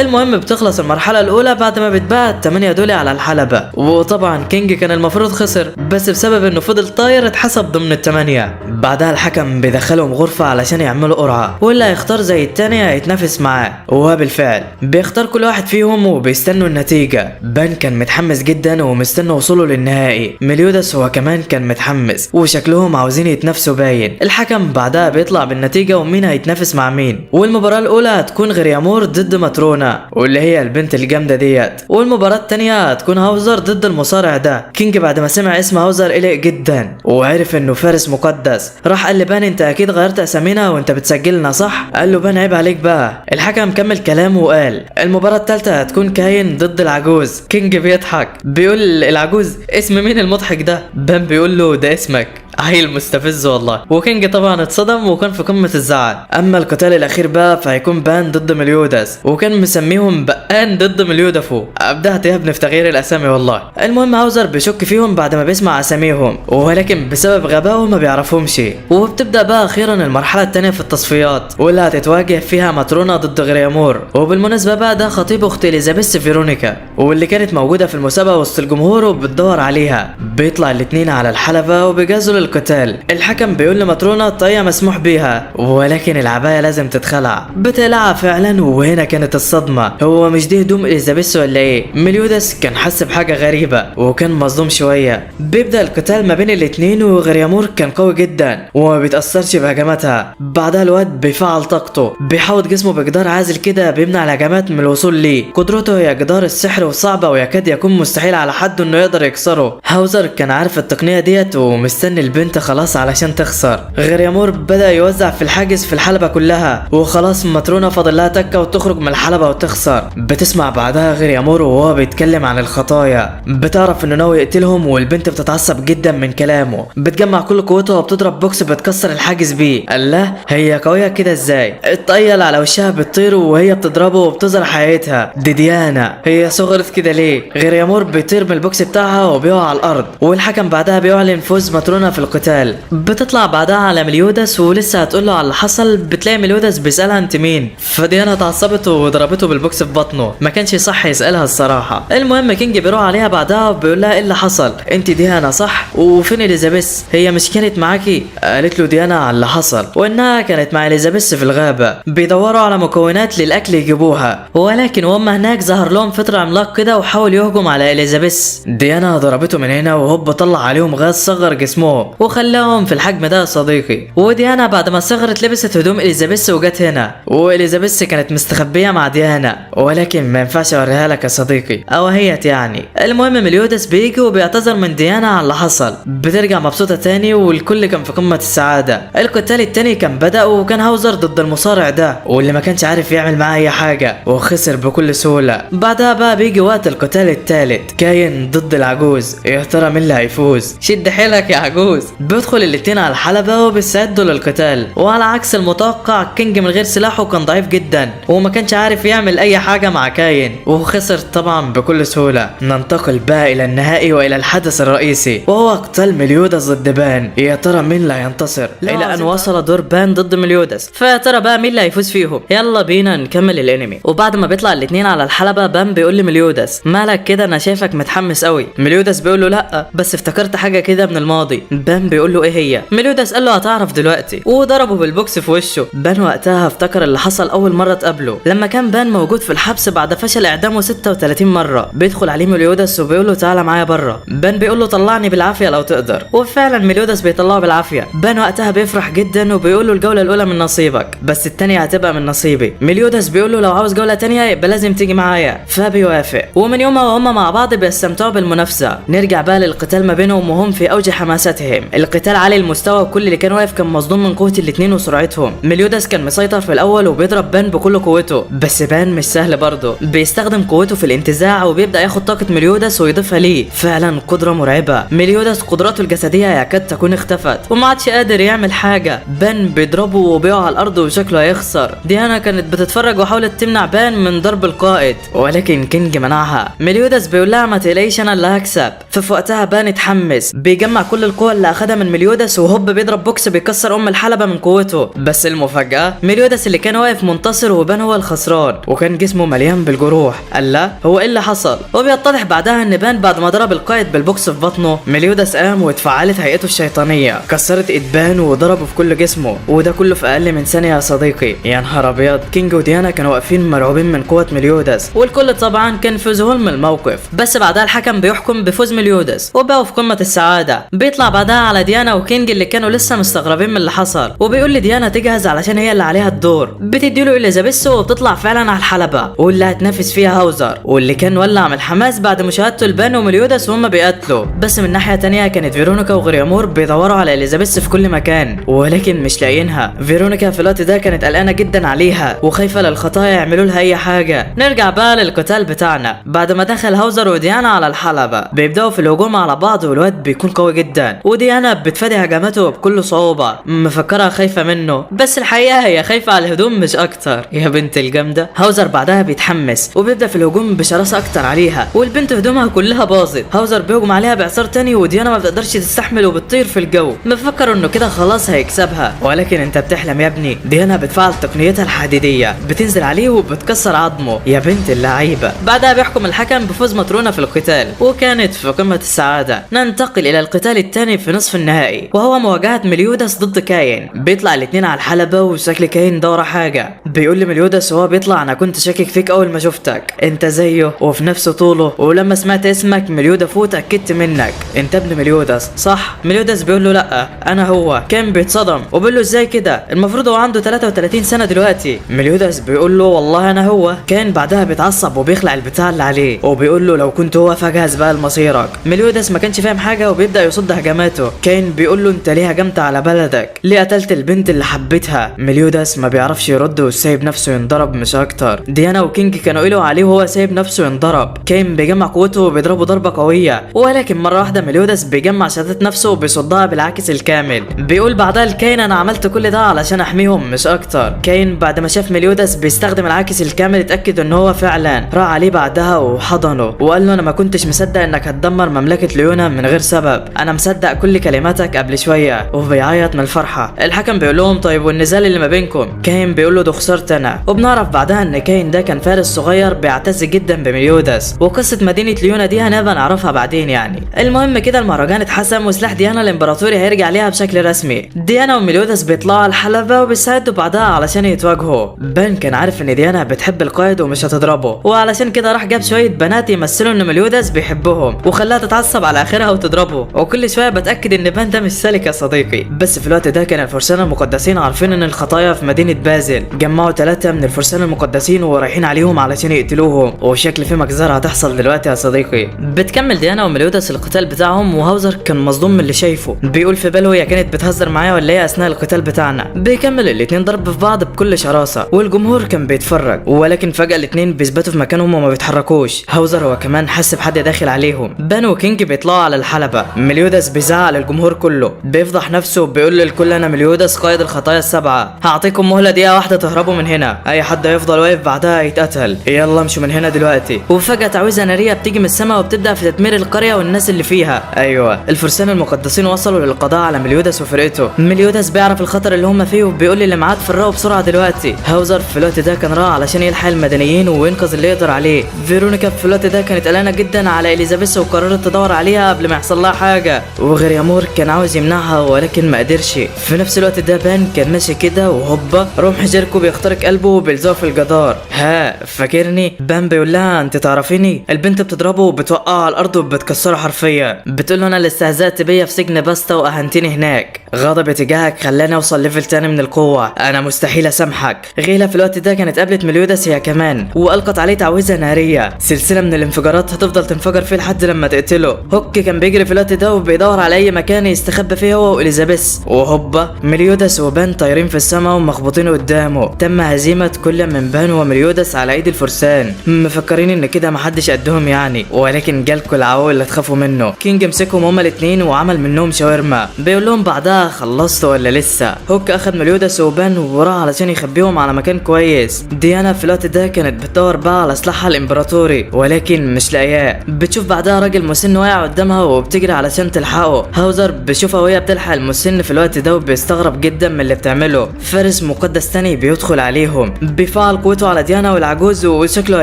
[SPEAKER 1] المهم بتخلص المرحله الاولى بعد ما بتباع ال8 دول على الحلبة، وطبعا كينج كان المفروض خسر، بس بسبب انه فضل طاير اتحسب ضمن ال8. بعدها الحكم بيدخلهم غرفه علشان يعملوا قرعه، واللي هيختار زي التاني هيتنافس معاه. وبالفعل بيختار كل واحد فيهم وبيستنوا النتيجه. بان كان متحمس جدا ومستنى وصوله للنهائي. مليوداس هو كمان كان متحمس، وشكلهم عاوزين يتنافسوا باين. الحكم بعدها بيطلع بالنتيجه ومين هيتنافس مع مين. والمباراه الاولى هتكون غريامور ضد ماترونا، واللي هي البنت الجامده ديت. والمباراه الثانيه هتكون هاوزر ضد المصارع ده. كينج بعد ما سمع اسم هاوزر قلق جدا وعرف انه فارس مقدس. راح قال لبان انت اكيد غيرت اسامينا وانت بتسجلنا صح؟ قال له بان عيب عليك بقى. الحكم كمل كلامه وقال المباراه الثالثه هتكون كاين ضد العجوز. كينج بيضحك بيقول العجوز اسم مين المضحك ده؟ بان بيقول له ده اسمك. عيل مستفز والله. وكينج طبعا اتصدم وكان في قمة الزعل. اما القتال الاخير بقى فهيكون بان ضد مليوداس، وكان مسميهم بقان ضد مليودافو. ابدعت يا ابني في تغيير الاسامي والله. المهم هاوزر بيشك فيهم بعد ما بيسمع اساميهم، ولكن بسبب غبائه ما بيعرفهمش. وبتبدا بقى اخيرا المرحله الثانيه في التصفيات، واللي هتتواجه فيها ماترونا ضد غريامور. وبالمناسبه بقى ده خطيب اخت اليزابيث فيرونيكا، واللي كانت موجوده في المسابقه وسط الجمهور وبتدور عليها. بيطلع الاثنين على الحلبه وبيجهزوا القتال. الحكم بيقول لماترونا الطاقية مسموح بيها، ولكن العباية لازم تتخلع. بتقلعها فعلا، وهنا كانت الصدمة. هو مش دي هدوم اليزابيث ولا ايه؟ مليوداس كان حس بحاجة غريبة وكان مصدوم شوية. بيبدأ القتال ما بين الاتنين، وغريامور كان قوي جدا وما بيتأثرش بهجماتها. بعدها الواد بيفعل طاقته، بيحوط جسمه بجدار عازل كده بيمنع الهجمات من الوصول ليه. قدرته هي جدار السحر وصعبة ويكاد يكون مستحيل على حد انه يقدر يكسره. هاوزر كان عارف التقنية ديت ومستني البنت خلاص علشان تخسر. غريامور بدأ يوزع في الحاجز في الحلبة كلها، وخلاص ماترونا فاضل لها تكة وتخرج من الحلبة وتخسر. بتسمع بعدها غريامور وهو بيتكلم عن الخطايا. بتعرف انه ناوي يقتلهم، والبنت بتتعصب جدا من كلامه. بتجمع كل قوتها وبتضرب بوكس بتكسر الحاجز بيه. الله، هي قوية كده ازاي؟ الطاقية على وشها بتطير وهي بتضربه وبتظهر حقيقتها. دي ديانا، هي صغرت كده ليه؟ غريامور بيطير من البوكس بتاعها وبيقع على الارض، والحكم بعدها بيعلن فوز ماترونا في القتال. بتطلع بعدها على مليوداس ولسه هتقول له على اللي حصل، بتلاقي مليوداس بيسالها انت مين؟ فديانا اتعصبت وضربته بالبوكس في بطنه. ما كانش صح يسالها الصراحه. المهم كينج بيروح عليها بعدها وبيقول لها ايه اللي حصل؟ انت ديانا صح؟ وفين اليزابيث؟ هي مش كانت معاكي؟ قالت له ديانا على اللي حصل وانها كانت مع اليزابيث في الغابه بيدوروا على مكونات للاكل يجيبوها، ولكن وهم هناك ظهر لهم فطر عملاق كده وحاول يهجم على اليزابيث. ديانا ضربته من هنا وهوب طلع عليهم غاز صغر جسمهم، وخلاهم في الحجم ده يا صديقي. وديانا بعد ما صغرت لبست هدوم اليزابيث وجت هنا، واليزابيث كانت مستخبيه مع ديانا، ولكن ما ينفعش اوريها لك يا صديقي، او هي يعني. المهم مليودس بيجي وبيعتذر من ديانا عن اللي حصل، بترجع مبسوطه تاني والكل كان في قمه السعاده. القتال التاني كان بدأ وكان هاوزر ضد المصارع ده واللي ما كانش عارف يعمل معاه اي حاجه وخسر بكل سهوله. بعدها بقى بيجي وقت القتال التالت، كاين ضد العجوز. يا ترى مين اللي هيفوز؟ شد حيلك يا عجوز. بيدخل الاتنين على الحلبه وبيستعدوا للقتال، وعلى عكس المتوقع كينج من غير سلاحه كان ضعيف جدا وما كانش عارف يعمل اي حاجه مع كاين وخسر طبعا بكل سهوله. ننتقل بقى الى النهائي والى الحدث الرئيسي وهو قتال مليودس ضد بان. يا ترى مين اللي هينتصر؟ الى ان وصل دور بان ضد مليودس، فيا ترى بقى مين اللي هيفوز فيهم؟ يلا بينا نكمل الانمي. وبعد ما بيطلع الاتنين على الحلبه بان بيقول لمليودس مالك كده، انا شايفك متحمس قوي. مليودس بيقول له لا بس افتكرت حاجه كده من الماضي. بان بيقول له ايه هي؟ مليودس قال له هتعرف دلوقتي، وضربه بالبوكس في وشه. بان وقتها افتكر اللي حصل اول مره اتقابله لما كان بان موجود في الحبس بعد فشل اعدامه 36 مره. بيدخل عليه مليودس وبيقول له تعالى معايا بره. بان بيقول له طلعني بالعافيه لو تقدر، وفعلا مليودس بيطلعه بالعافيه. بان وقتها بيفرح جدا وبيقول له الجوله الاولى من نصيبك بس الثانيه هتبقى من نصيبي. مليودس بيقول له لو عاوز جوله ثانيه يبقى لازم تيجي معايا، فبيوافق. ومن يومها وهم مع بعض بيستمتعوا بالمنافسه. نرجع بقى للقتال ما بينهم وهم في اوج حماستهم. القتال عالي المستوى وكل اللي كان واقف كان مصدوم من قوه الاثنين وسرعتهم. مليودس كان مسيطر في الاول وبيضرب بان بكل قوته، بس بان مش سهل برضه. بيستخدم قوته في الانتزاع وبيبدا ياخد طاقه مليودس ويضيفها ليه. فعلا قدره مرعبه. مليودس قدراته الجسديه يكاد تكون اختفت وما عادش قادر يعمل حاجه. بان بيضربه وبيقع على الارض وشكله هيخسر. ديانا كانت بتتفرج وحاولت تمنع بان من ضرب القائد ولكن كينج منعها. مليودس بيقول لها ما تقلقيش انا اللي هكسب. ففي وقتها بان اتحمس، بيجمع كل القوه اللي اخدها من مليودس وهوب بيضرب بوكس بيكسر الحلبه من قوته. بس المفاجاه مليودس اللي كان واقف منتصر وبان هو الخسران وكان جسمه مليان بالجروح. قال لا هو ايه اللي حصل؟ وبيتضح بعدها ان بان بعد ما ضرب القائد بالبوكس في بطنه مليودس قام واتفعلت هيئته الشيطانيه، كسرت ايد بان وضربه في كل جسمه، وده كله في اقل من ثانيه يا صديقي. يا نهار ابيض. كينج وديانا كانوا واقفين مرعوبين من قوه مليودس والكل طبعا كان في ذهول من الموقف. بس بعدها الحكم بيحكم بفوز مليودس وبقوا في قمه السعاده. بيطلع بعدها على ديانا وكينج اللي كانوا لسه مستغربين من اللي حصل، وبيقول لديانا تجهز علشان هي اللي عليها الدور. بتديله اليزابيث وبتطلع فعلا على الحلبه واللي هتنافس فيها هاوزر، واللي كان ولع من الحماس بعد مشاهدته لبان ومليودس وهم بيقاتلوا. بس من ناحيه تانية كانت فيرونيكا وغريامور بيدوروا على اليزابيث في كل مكان ولكن مش لاقيينها. فيرونيكا في الوقت ده كانت قلقانه جدا عليها وخايفه للخطايا يعملوا لها اي حاجه. نرجع بقى للقتال بتاعنا. بعد ما دخل هاوزر وديانا على الحلبه بيبداوا في الهجوم على بعض والواد بيكون قوي جدا وديانا بتفادي هجماته بكل صعوبه، مفكرها خايفه منه بس الحقيقه هي خايفه على الهدوم مش اكتر. يا بنت الجامده. هاوزر بعدها بيتحمس وبيبدا في الهجوم بشراسه اكتر عليها والبنت هدومها كلها باظت. هاوزر بيهجم عليها باعصار تاني وديانا ما بتقدرش تستحمل وبتطير في الجو، مفكر انه كده خلاص هيكسبها ولكن انت بتحلم يا ابني. ديانا بتفعل تقنيتها الحديديه، بتنزل عليه وبتكسر عظمه. يا بنت اللعيبه. بعدها بيحكم الحكم بفوز ماترونا في القتال وكانت في قمه السعاده. ننتقل الى القتال الثاني في نصف النهائي وهو مواجهه مليودس ضد كاين. بيطلع الاثنين على الحلبه وشكل كاين دورة حاجه. بيقول لمليودس وهو بيطلع انا كنت شاكك فيك اول ما شفتك، انت زيه وفي نفس طوله، ولما سمعت اسمك مليودا فوت اكدت منك انت ابن مليودس صح؟ مليودس بيقول له لا انا هو. كان بيتصدم وبيقول له ازاي كده؟ المفروض هو عنده 33 سنه دلوقتي. مليودس بيقول له والله انا هو. كان بعدها بيتعصب وبيخلع البتاع اللي عليه وبيقول له لو كنت هو فجهز بقى لمصيرك. مليودس ما كانش فاهم حاجه وبيبدا يصد هجماته. كان بيقول له انت ليه هجمت على بلدك؟ ليه قتلت البنت اللي حبيتها؟ مليودس ما بيعرفش يرد وسايب نفسه ينضرب مش اكتر. ديانا وكينج كانوا قالوا عليه وهو سايب نفسه ينضرب. كان بيجمع قوته وبيضربه ضربه قويه ولكن مره واحده مليودس بيجمع شتات نفسه وبيصدها بالعكس الكامل. بيقول بعدها الكاين انا عملت كل ده علشان احميهم مش اكتر. كاين بعد ما شاف مليودس بيستخدم العكس الكامل اتاكد ان هو فعلا راح عليه بعدها وحضنه وقال له انا ما كنتش مصدق انك هتدمر مملكه ليونا من غير سبب، انا مصدق كل كلماتك قبل شويه. وبيعيط من الفرحه. الحكم بيقول لهم طيب والنزال اللي ما بينكم؟ كاين بيقول له ده خسرت انا. وبنعرف بعدها ان كاين ده كان فارس صغير بيعتز جدا بمليودس وقصه مدينه ليونا دي هنبقى نعرفها بعدين يعني. المهم كده المهرجان اتحسم وسلاح ديانا الامبراطوري هيرجع ليها بشكل رسمي. ديانا ومليودس بيطلعوا على الحلبه وبيساعدوا بعدها علشان يتواجهوا. بان كان عارف ان ديانا بتحب القائد ومش هتضربه وعلشان كده راح جاب شويه بنات يمثلوا ان مليودس بيحبهم وخلاها تتعصب على اخرها وتضربه. وكل شويه بتاكد متاكد ان بان ده مش سالك يا صديقي. بس في الوقت ده كان الفرسان المقدسين عارفين ان الخطايا في مدينه بازل، جمعوا 3 من الفرسان المقدسين ورايحين عليهم علشان يقتلوهم، وشكل في مجزره هتحصل دلوقتي يا صديقي. بتكمل ديانا ومليودس القتال بتاعهم، وهاوزر كان مصدوم من اللي شايفه، بيقول في باله هي كانت بتهزر معايا ولا ايه اثناء القتال بتاعنا. بيكمل الاتنين ضرب في بعض بكل شراسه، والجمهور كان بيتفرج، ولكن فجاه الاتنين بيثبتوا في مكانهم وما بيتحركوش. هاوزر هو كمان حس بحد داخل عليهم. بان وكينج بيطلعوا على الحلبه، مليودس بيزعق للجمهور كله، بيفضح نفسه وبيقول للكل انا مليودس قائد الخطايا السبعه، هعطيكم مهله دقيقه واحده تهربوا من هنا، اي حد هيفضل واقف بعدها هيتقتل، يلا امشوا من هنا دلوقتي. وفجاه تعويذه ناريه بتيجي من السماء وبتبدا في تدمير القريه والناس اللي فيها. ايوه الفرسان المقدسين وصلوا للقضاء على مليودس وفرقته. مليودس بيعرف الخطر اللي هم فيه وبيقول اللي معاه تفرقوا بسرعه دلوقتي. هاوزر في الوقت ده كان راح علشان يلحق المدنيين وينقذ اللي يقدر عليه. فيرونيكا في الوقت ده كانت قلقانه جدا على اليزابيث وقررت تدور عليها قبل ما يحصل لها حاجه، وغريامور كان عاوز يمنعها ولكن ما قدرش. في نفس الوقت ده بان كان ماشي كده وهوبا رمح جيركو بيخترق قلبه وبيلزقه في الجدار. ها فاكرني؟ بان بيقول لها انت تعرفيني؟ البنت بتضربه وبتوقعه على الارض وبتكسره حرفيا، بتقول له انا اللي استهزأت بيا في سجن باستا واهنتني هناك، غضبي تجاهك خلاني اوصل ليفل تاني من القوه، انا مستحيل اسامحك. غيلا في الوقت ده كانت قابلت مليودس هي كمان والقت عليه تعويذه ناريه، سلسله من الانفجارات هتفضل تنفجر فيه لحد لما تقتله. هوك كان بيجري في الوقت ده وبيدور على اي مكان يستخبى فيه هو واليزابيث، وهوبا مليودس وبان طايرين في السماء ومخبوطين قدامه. تم هزيمه كل من بان ومليودس على ايد الفرسان، مفكرين ان كده محدش قدهم يعني، ولكن جالكوا العو اللي تخافوا منه. كينج مسكهم هما الاثنين وعمل منهم شاورما، بيقول لهم بعدها خلصتوا ولا لسه؟ هوك اخد مليودس وبان وراح علشان يخبيهم على مكان كويس. ديانا في الوقت ده كانت بتدور بقى على سلاحها الامبراطوري ولكن مش لاقياه. بتشوف بعدها راجل مسن واقع قدامها وبتجري علشان تلحقه. هاوزر بيشوفها وهي بتلحق المسن في الوقت ده وبيستغرب جدا من اللي بتعمله. فارس مقدس تاني بيدخل عليهم، بيفعل قوته على ديانا والعجوز وشكله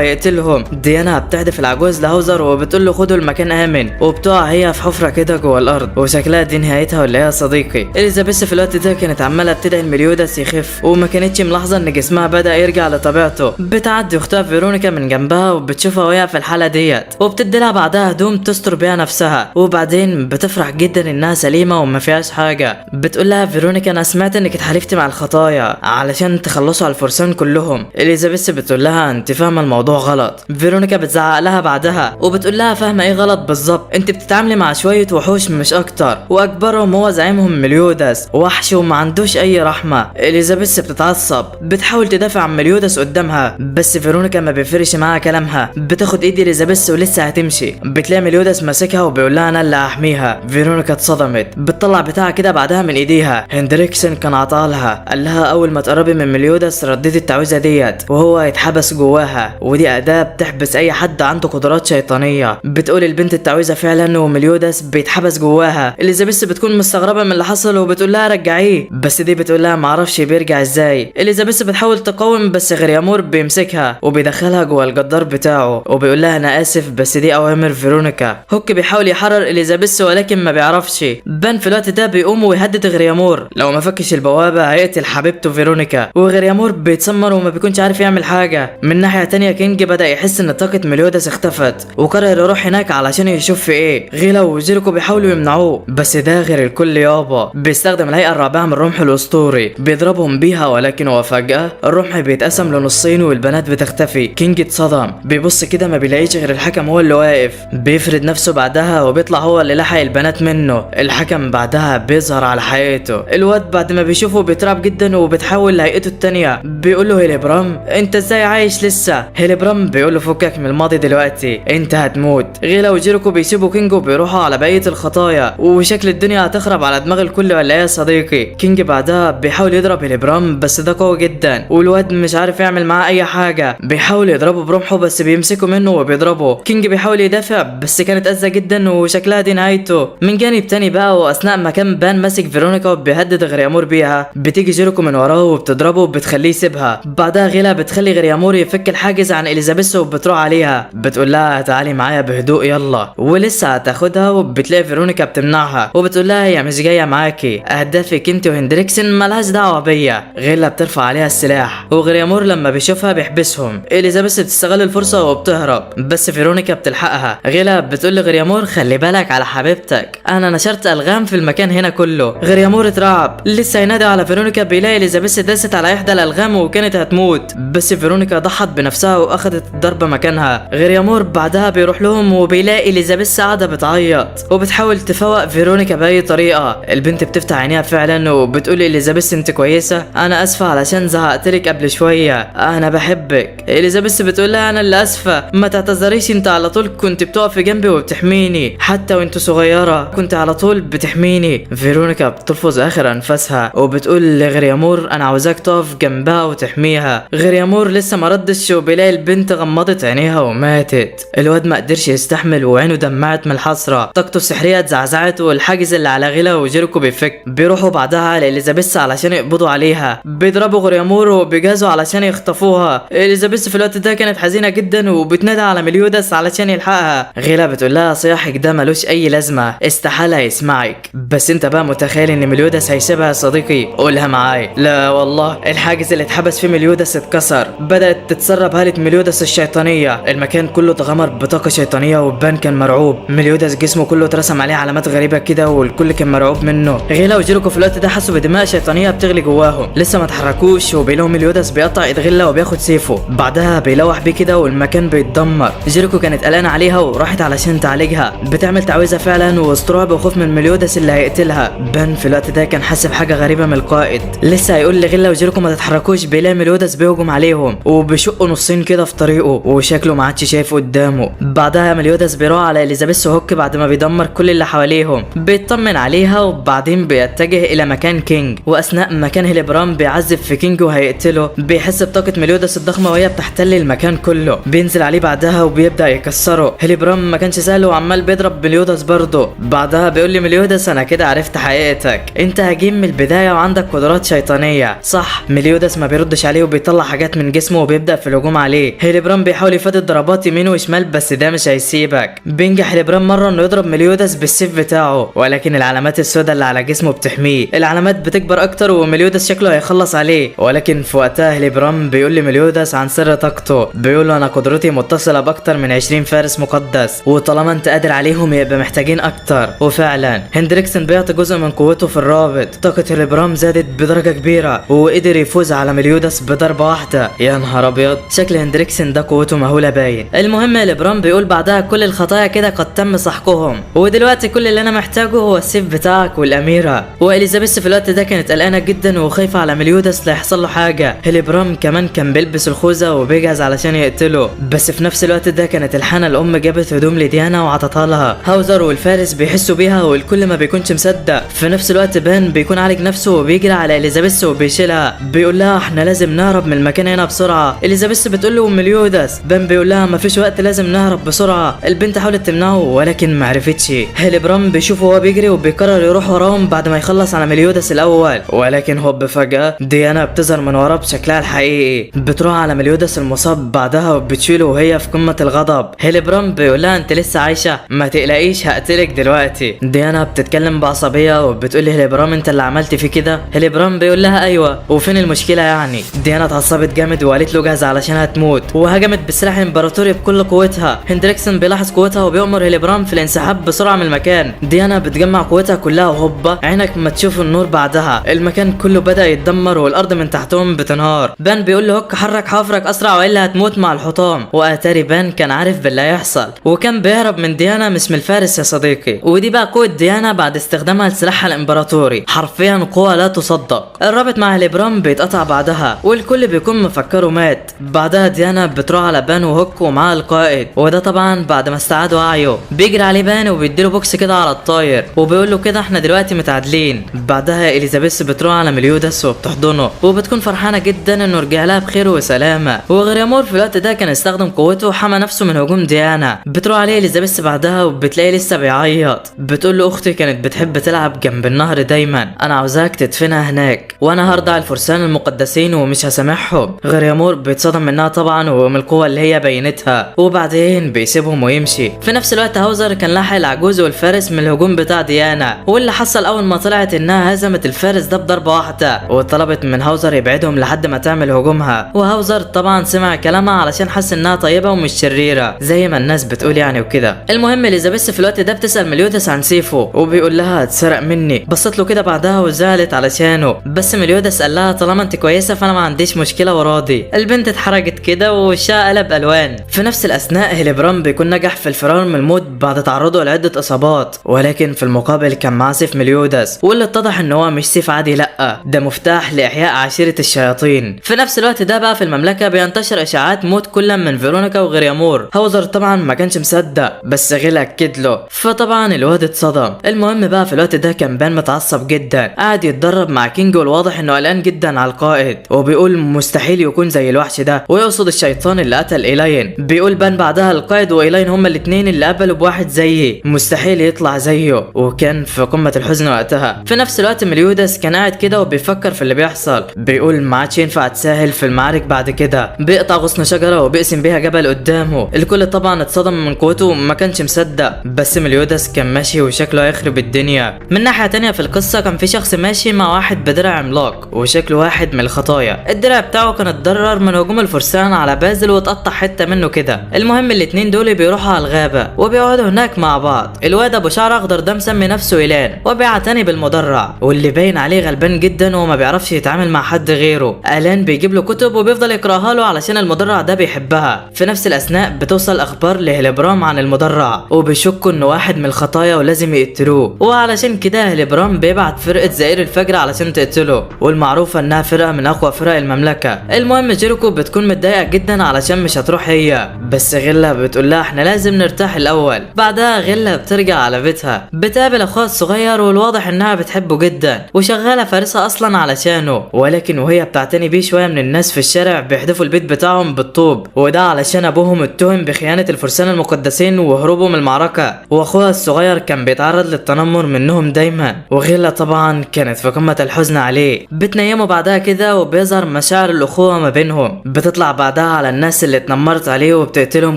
[SPEAKER 1] هيقتلهم. ديانا بتحدف العجوز لهاوزر وبتقول له خدوا المكان امن، وبتقع هي في حفره كده جوه الارض، وشكلها دي نهايتها ولا ايه يا صديقي؟ اليزابيث في الوقت ده كانت عماله بتدعي مليودس يخف، وما كانتش ملاحظه ان جسمها بدا يرجع لطبيعته. بتعدي اختها فيرونيكا من جنبها وبتشوفها وهي في الحاله ديت، وبتدي لها بعدها هدوم تستر بيها نفسها، وبعدين بتفرح جدا انها سليمه وما فيهاش حاجه. بتقول لها فيرونيكا انا سمعت انك اتحالفتي مع الخطايا علشان تخلصوا على الفرسان كلهم. اليزابيث بتقول لها انت فاهمه الموضوع غلط. فيرونيكا بتزعق لها بعدها وبتقول لها فاهمه ايه غلط بالظبط؟ انت بتتعاملي مع شويه وحوش مش اكتر، واكبرهم هو زعيمهم مليودس، وحش وما عندوش اي رحمه. اليزابيث بتتعصب، بتحاول تدافع عن مليودس قدامها، بس فيرونيكا ما بيفرقش معاها كلامها. بتاخد ايد اليزابيث ولسه هتمشي، بتلاقي مليودس ماسكها وبيقول لها انا اللي هحميها. فيرونيكا اتصدمت، بتطلع بتاعها كده بعدها من ايديها. هندريكسن كان عطالها، قال لها اول ما تقربي من مليودس رديت التعويذه ديت وهو هيتحبس جواها، ودي اداه بتحبس اي حد عنده قدرات شيطانيه. بتقول البنت التعويذه فعلا ومليودس بيتحبس جواها. اليزابيث بتكون مستغربه من اللي حصل وبتقول لها رجعيه، بس دي بتقول لها معرفش بيرجع ازاي. اليزابيث بتحاول تقاوم بس غريامور بيمسكها وبيدخلها جوه الجدار بتاعه وبيقول لها انا اسف بس دي اوامر فيرونيكا. هوك بيحاول يحرر اليزابيث ولكن ما بيعرفش. بان في الوقت ده بيقوم ويهدد غريامور لو ما فكش البوابه هيقتل حبيبته فيرونيكا، وغريامور بيتسمر وما بيكونش عارف يعمل حاجه. من ناحيه تانية كينج بدا يحس ان طاقه مليودس اختفت وقرر يروح هناك علشان يشوف في ايه. غيلا وجيركو بيحاولوا يمنعوه بس ده غير الكل يابا، بيستخدم الهيئه الرابعه من الرمح الاسطوري بيضربهم بيها، ولكن وفجاه الرمح بيتقسم لنصين والبنات بتختفي. كينج اتصدم، بيبص كده ما بيلاقيش غير الحكم هو اللي واقف، بيفرد نفسه بعدها وبيطلع هو اللي لحق البنات منه. الحكم بعدها بيظهر على حقيقته. الواد بعد ما بيشوفه بيترعب جدا وبتحول لهيئته التانية. بيقول له هيلبرام انت ازاي عايش لسه؟ هيلبرام بيقول له فكك من الماضي دلوقتي انت هتموت. غيلا وجيركو بيسيبوا كينج وبيروحوا على بقيه الخطايا، وشكل الدنيا هتخرب على دماغ الكل ولا ايه يا صديقي؟ كينج بعدها بيحاول يضرب هيلبرام بس ده قوي جدا والواد مش عارف يعمل معاه اي حاجه. بيحاول يضربه برمحه بس بيمسكوا منه وبيضربه. كينج بيحاول يدافع بس كانت اذى جدا وشكلها دي نهايته. من جانب تاني بقى واثناء ما كان بان ماسك فيرونيكا وبيهدد غريامور بيها، بتيجي جيركو من وراه وبتضربه وبتخليه يسيبها. بعدها غيلا بتخلي غريامور يفك الحاجز عن اليزابيث وبتروح عليها، بتقول لها تعالي معايا بهدوء يلا، ولسه هتاخدها وبتلاقي فيرونيكا بتمنعها وبتقول لها هي مش جايه معاكي، اهدافك انت وهندريكسن مالهاش دعوه بيا. غيلا بترفع عليها السلاح وغريامور لما بيشوفها بيحبسهم. اليزابيث بتستغل الفرصه وبتهرب بس فيرونيكا بتلحقها. غيلا بتقول لغريامور خلي بالك على حبيبتك، انا انا نشرت الغام في المكان هنا كله. غريامور اترعب، لسه هينادي على فيرونيكا بيلاقي اليزابيث داست على احدى الالغام وكانت هتموت، بس فيرونيكا ضحت بنفسها واخدت الضربه مكانها. غريامور بعدها بيروح لهم وبيلاقي اليزابيث قاعده بتعيط وبتحاول تفوق فيرونيكا باي طريقه. البنت بتفتح عينيها فعلا وبتقول اليزابيث انت كويسه؟ انا اسفه علشان زهقتلك قبل شويه، انا بحبك. اليزابيث بتقول لها انا اللي اسفه، ما تعتذريش، انت على طول كنت بتقفي جنبي وبتحميني، حتى وانت صغيره كنت على طول بتحميني. فيرونيكا بتلفظ اخر انفاسها وبتقول لغريامور انا عاوزاك تقف جنبها وتحميها. غريامور لسه ما ردش وبيلاقي البنت غمضت عينيها وماتت. الواد ما قدرش يستحمل وعينه دمعت من الحسره، طاقته السحريه اتزعزعت والحاجز اللي على غيلا وجيريكو بيفك. بيروحوا بعدها على اليزابيث علشان يقبضوا عليها، بيضربوا غريامور وبيجهزوا علشان يخطفوها. اليزابيث في الوقت ده كانت حزينه جدا وبتنادى على مليودس علشان يلحقها. غيلا بتقول لها صياحك ده ملوش اي لازمه، استحاله يسمعك، بس انت بقى متخيل ان مليودس هيسيبها يا صديقي؟ قولها معاي. لا والله، الحاجز اللي اتحبس فيه مليودس اتكسر، بدات تتسرب هاله مليودس الشيطانيه، المكان كله اتغمر بطاقه شيطانيه وبان كان مرعوب. مليودس جسمه كله اترسم عليه علامات غريبه كده والكل كان مرعوب منه. غيلا وجيريكو في الوقت ده حسوا بدماء شيطانيه بتغلي جواهم، لسه ما اتحركوش وبيلاقوا مليودس بيقطع ايد غيلا وبياخد سيفه، بعدها بيلوح بيه كده والمكان بيتدمر. جيريكو كانت قلقانه عليها وراحت علشان تعالجها، بتعمل تعويذه فعلا وسط رعب وخوف من مليودس اللي هيقتلها. بان في الوقت ده كان حاسس بحاجه غريبه من القائد، لسه هيقول لغيلا وجيريكو ما تتحركوش، بيلاقي مليودس بيهجم عليهم وبيشقوا نصين كده في طريقه وشكله ما عادش شايف قدامه. بعدها مليودس بيروح على اليزابيث وهوك بعد ما بيدمر كل اللي حواليهم، بيطمن عليها وبعدين بيتجه الى مكان كينج. واثناء ما كان هيلبرام بيعذب في كينج وهيقتله، بيحس بطاقه مليودس الضخمه وهي بتحتل المكان كله، بينزل عليه بعدها وبيبدا يكسره. هيلبرام ما كانش سهل وعمال بيضرب مليودس برضه. بعدها بيقول لي مليودس انا كده عرفت حقيقتك، انت هجيم من البدايه وعندك قدرات شيطانيه صح؟ مليودس ما بيردش عليه وبيطلع حاجات من جسمه وبيبدا في الهجوم عليه. هيلبرام بيحاول يفادي ضربات يمين وشمال بس ده مش هيسيبك. بينجح هيلبرام مره انه يضرب مليودس بالسيف بتاعه، ولكن العلامات السوداء اللي على جسمه بتحميه، العلامات بتكبر اكتر ومليودس شكله هيخلص عليه. ولكن في وقتها هيلبرام بيقول لمليودس عن سر طاقته، بيقول له انا قدرتي متصله باكتر من 20 فارس مقدس، وطالما انت قادر عليهم يبقى محتاجين اكتر. وفعلا هندريكسن بيعطي جزء من قوته في الرابط. طاقه هيلبرام زادت بدرجه كبيره وقدر يفوز على مليودس بضربه واحده. يا نهار ابيض، شكل هندريكسن ده قوته مهوله باين. المهم هيلبرام بيقول بعدها كل الخطايا كده قد تم سحقهم، ودلوقتي كل اللي انا محتاجه هو السيف بتاعك والاميره. واليزابيث في الوقت ده كانت قلقانه جدا وخايفه على مليودس لا يحصل له حاجه. هيلبرام كمان كان بيلبس الخوذه وبيجهز علشان يقتله، بس في نفس الوقت ده كانت الحانه الام جابت هدوم لديانا وعطتها لها. هاوزر والفارس بيحسوا بيها والكل ما بيكونش مصدق. في نفس الوقت بان بيكون عالج نفسه وبيجري على اليزابيث وبيشيلها، بيقول لها احنا لازم نهرب من المكان هنا بسرعه. اليزابيث بتقول له مليودس، بان بيقول لها مفيش وقت لازم نهرب بسرعه. البنت حاولت تمنعه ولكن ما عرفتش. هيلبرام بيشوفه وهو بيجري وبيقرر يروح وراهم بعد ما يخلص على مليودس الاول، ولكن هوب فجاه ديانا بتظهر من وراه بشكلها الحقيقي، بتروح على مليودس المصاب بعدها وبتشيله وهي في قمه الغضب. هيلبرام بيقول لها انت لسه عايشه؟ ما تقلقيش هقتلك دلوقتي. ديانا بتتكلم بعصبيه وبتقول لهيلبرام انت اللي عملت فيه كده؟ هيلبرام بيقول لها ايوه، وفين المشكله يعني؟ ديانا اتعصبت جامد وقالت له جاهزه علشان هتموت، وهجمت بسلاح امبراطوري بكل قوتها. هندريكسن بيلاحظ قوتها وبيأمر هيلبرام في الانسحاب بسرعه من المكان. ديانا بتجمع قوتها كلها وهوبا عينك ما تشوف النور بعدها المكان كله بدأ يتدمر والارض من تحتهم بتنهار. بان بيقول له هوك حرك حفرك اسرع والا هتموت مع الحطام. واتاري بان كان عارف باللي هيحصل وكان بيهرب من ديانا مش من الفارس يا صديقي. ودي بقى قوه ديانا بعد استخدامها لسلاحها الامبراطوري، حرفيا قوه لا تصدق. الرابط مع هيلبرام بيتقطع بعدها والكل بيكون مفكره مات. بعدها ديانا بتروح على بان وهوك ومعاه القائد، وده طبعا بعد ما استعاد وعيه. بيجري عليه بان وبيديله بوكس كده على الطاير وبيقول له كده احنا دلوقتي متعادلين. بعدها اليزابيث بتروح على مليودس وبتحضنه وبتكون فرحانه جدا انه رجع لها بخير وسلامه. وغريامور في الوقت ده كان استخدم قوته وحمى نفسه من هجوم ديانا. بتروح عليه اليزابيث بعدها وبتلاقيه لسه بيعيط، بتقول له اختي كانت بتحب تلعب جنب النهر دايما، انا عاوزاك تدفنها هناك وانا هرضع الفرسان المقدسين ومش هسامحهم. غريامور بيتصدم منها طبعا ومن القوه اللي هي بينتها، وبعدين بيسيبهم ويمشي. في نفس الوقت هاوزر كان لاحق العجوز والفارس من الهجوم بتاع ديانا، واللي حصل اول ما طلعت انها هزمت الفارس ده بضربه واحده وطلبت من هاوزر يبعدهم لحد ما تعمل هجومها. وهاوزر طبعا سمع كلامها علشان حس انها طيبه ومش شريره زي ما الناس بتقول يعني وكده. المهم اليزابيث في الوقت ده بتسال مليودس عن عن سيفو وبيقول لها اتسرق مني. بصت له كده بعدها وزعلت علشانه، بس مليودس قال لها طالما انت كويسه فانا ما عنديش مشكله وراضي. البنت اتحرجت كده ووشها قلب الوان. في نفس الاثناء هيلبرام بيكون نجح في الفرار من الموت بعد تعرضه لعده اصابات، ولكن في المقابل كان معاه سيف مليودس، واللي اتضح ان هو مش سيف عادي، لا ده مفتاح لاحياء عشيره الشياطين. في نفس الوقت ده بقى في المملكه بينتشر اشاعات موت كل من فيرونيكا وغريامور. هاوزر طبعا ما كانش مصدق بس غيل اكد له، فطبعا الواد اتصدم. المهم بقى في الوقت ده كان بان متعصب جدا، قاعد يتدرب مع كينج والواضح انه قلقان جدا على القائد، وبيقول مستحيل يكون زي الوحش ده، ويقصد الشيطان اللي قتل إيلاين. بيقول بان بعدها القائد وإيلاين هما الاثنين اللي قبلوا بواحد زيي، مستحيل يطلع زيه، وكان في قمه الحزن وقتها. في نفس الوقت مليودس كان قاعد كده وبيفكر في اللي بيحصل، بيقول ما عادش ينفع تساهل في المعارك بعد كده. بيقطع غصن شجره وبيقسم بيها جبل قدامه. الكل طبعا اتصدم من قوته وما كانش مصدق، بس مليودس كان ماشي وشكله هيخرب الدنيا. من ناحيه تانية في القصه كان في شخص ماشي مع واحد بدرع عملاق وشكله واحد من الخطايا. الدرع بتاعه كان اتضرر من هجوم الفرسان على بازل واتقطع حته منه كده. المهم الاتنين دول بيروحوا على الغابه وبيقعدوا هناك مع بعض. الواد ابو شعر اخضر ده مسمي نفسه إيلان وبيعتني بالمدرع، واللي باين عليه غلبان جدا وما بيعرفش يتعامل مع حد غيره. إيلان بيجيب له كتب وبيفضل يقراها له علشان المدرع ده بيحبها. في نفس الاثناء بتوصل اخبار لهيلبرام عن المدرع، وبيشكوا انه واحد من الخطايا ولازم يقتلوه، وعلشان كده هيلبرام بيبعت فرقه زئير الفجر علشان تقتله، والمعروفه انها فرقه من اقوى فرق المملكه. المهم جيريكو بتكون متضايقه جدا علشان مش هتروح هي، بس غيلا بتقول لها احنا لازم نرتاح الاول. بعدها غيلا بترجع على بيتها، بتقابل اخوها الصغير والواضح انها بتحبه جدا وشغاله فارسه اصلا علشانه، ولكن وهي بتعتني بيه شويه من الناس في الشارع بيحدفوا البيت بتاعهم بالطوب، وده علشان ابوهم اتهم بخيانه الفرسان المقدسين وهروبهم من المعركه، واخوها الصغير كان بيتعرض للتنمر منهم دايما. وغيلا طبعا كانت في قمه الحزن عليه. بتنيمه بعدها كده وبيظهر مشاعر الاخوه ما بينهم. بتطلع بعدها على الناس اللي اتنمرت عليه وبتقتلهم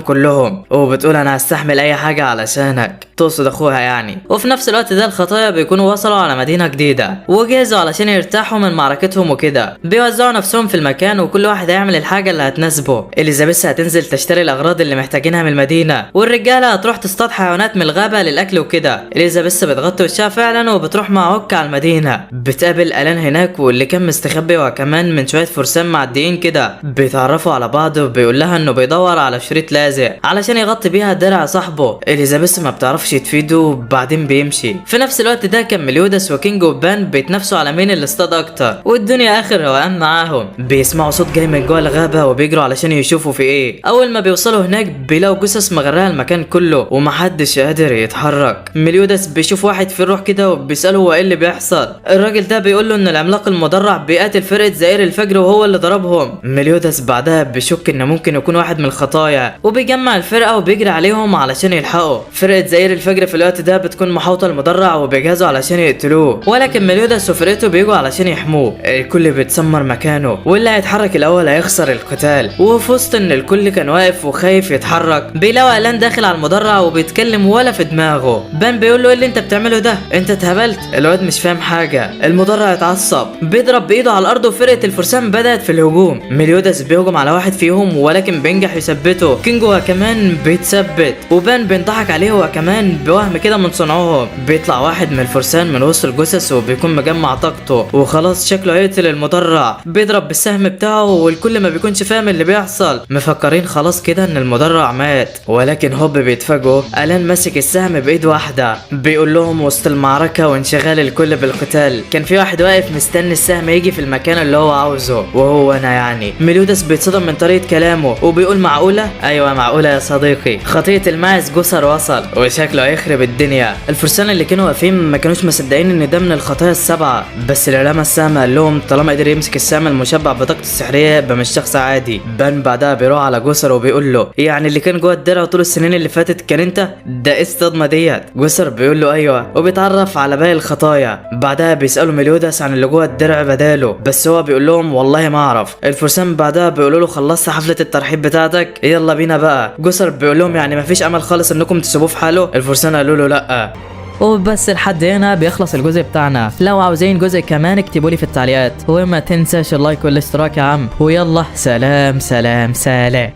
[SPEAKER 1] كلهم، وبتقول انا هستحمل اي حاجه علشانك، تقصد اخوها يعني. وفي نفس الوقت ده الخطايا بيكونوا وصلوا على مدينه جديده وجهزوا علشان يرتاحوا من معركتهم وكده. بيوزعوا نفسهم في المكان وكل واحد هيعمل الحاجه اللي هتناسبه. اليزابيث هتنزل تشتري الاغراض اللي محتاجينها من المدينه، والرجاله هتروح تصطاد حيوانات من الغابه للاكل وكده. اليزابيث بتغطي وشها فعلا وبتروح مع هوك على المدينه. بتقابل إيلان هناك واللي كان مستخبي وكمان من شويه فرسان معديين كده. بيتعرفوا على بعض وبيقول لها انه بيدور على شريط لازق علشان يغطي بيها درع صاحبه. اليزابيث ما بتعرفش تفيده وبعدين بيمشي. في نفس الوقت ده كان مليودس وكينج وبان بيتنافسوا على مين اللي اصطاد اكتر، والدنيا اخر روقان معاهم. بيسمعوا صوت جاي من جوه الغابه وبيجروا علشان يشوفوا في ايه. اول ما بيوصلوا هناك بيلاقوا جثث مغرقه المكان كله ومحدش قادر يتحرك. مليودس بيشوف واحد في الروح كده وبيساله هو ايه اللي بيحصل. الراجل ده بيقول له ان العملاق المدرع بيقاتل فرقه زئير الفجر وهو اللي ضربهم. مليودس بعدها بيشك ان ممكن يكون واحد من الخطايا وبيجمع الفرقه وبيجري عليهم علشان يلحقوا. فرقه زئير الفجر في الوقت ده بتكون محاوطه المدرع وبيجهزوا علشان يقتلوه، ولكن مليودس وفرقته بيجوا علشان يحموه. الكل بيتسمر مكانه واللي هيتحرك الاول هيخسر القتال. وفي وسط ان الكل كان واقف وخايف يتحرك بيلاقوا إيلان داخل على المدرع وبيتكلم ولا في دماغه. بان بيقول له ايه اللي انت بتعمله ده، انت اتهبلت. الواد مش فاهم حاجه. المدرع اتعصب بيضرب بايده على الارض وفرقه الفرسان بدات في الهجوم. مليودس بيهجم على واحد فيهم ولكن بينجح يثبته. كينج هو كمان بيتثبت وبان بينضحك عليه هو كمان بوهم كده من صنعهم. بيطلع واحد من الفرسان من وسط الجثث وبيكون مجمع طاقته وخلاص شكله هيقتل المدرع. بيضرب بالسهم بتاعه والكل ما بيكونش فاهم اللي بيحصل، مفكرين خلاص كده ان المدرع مات، ولكن هوب بيتفاجئوا إيلان ماسك السهم بايد واحده. بيقول لهم وسط المعركه وانشغال الكل بالقتال كان في واحد واقف مستني السهم يجي في المكان اللي هو عاوزه، وهو انا يعني. مليودس بيتصدم من طريقه كلامه وبيقول معقوله؟ ايوه معقوله يا صديقي، خطيه الماعز جسر وصل وشكله هيخرب الدنيا. الفرسان اللي كانوا واقفين ما كانوش مصدقين ان ده من الخطايا السبعه، بس اللي رمى السهم قال لهم طالما قدر يمسك السهم المشبع بطاقته السحريه يبقى مش شخص عادي. بان بعدها بيروح على جسر وبيقول له يعني اللي كان جوه الدرع طول السنين اللي فاتت كان انت؟ ده ايه الصدمه ديت؟ جسر بيقول له ايوه، وبيتعرف على باقي الخطايا. بعدها بيسالوا مليودس عن اللي جوه الدرع بداله، بس هو بيقول لهم والله ما اعرف. الفرسان بعدها بيقولوا له خلصت حفله الترحيب بتاعتك يلا بينا بقى. جسر بيقول لهم يعني مفيش امل خالص انكم تسيبوه في حاله؟ الفرسان قالوا له لا. وبس لحد هنا بيخلص الجزء بتاعنا. لو عاوزين جزء كمان اكتبوا لي في التعليقات، وما تنساش اللايك والاشتراك يا عم، ويلا سلام سلام سلام.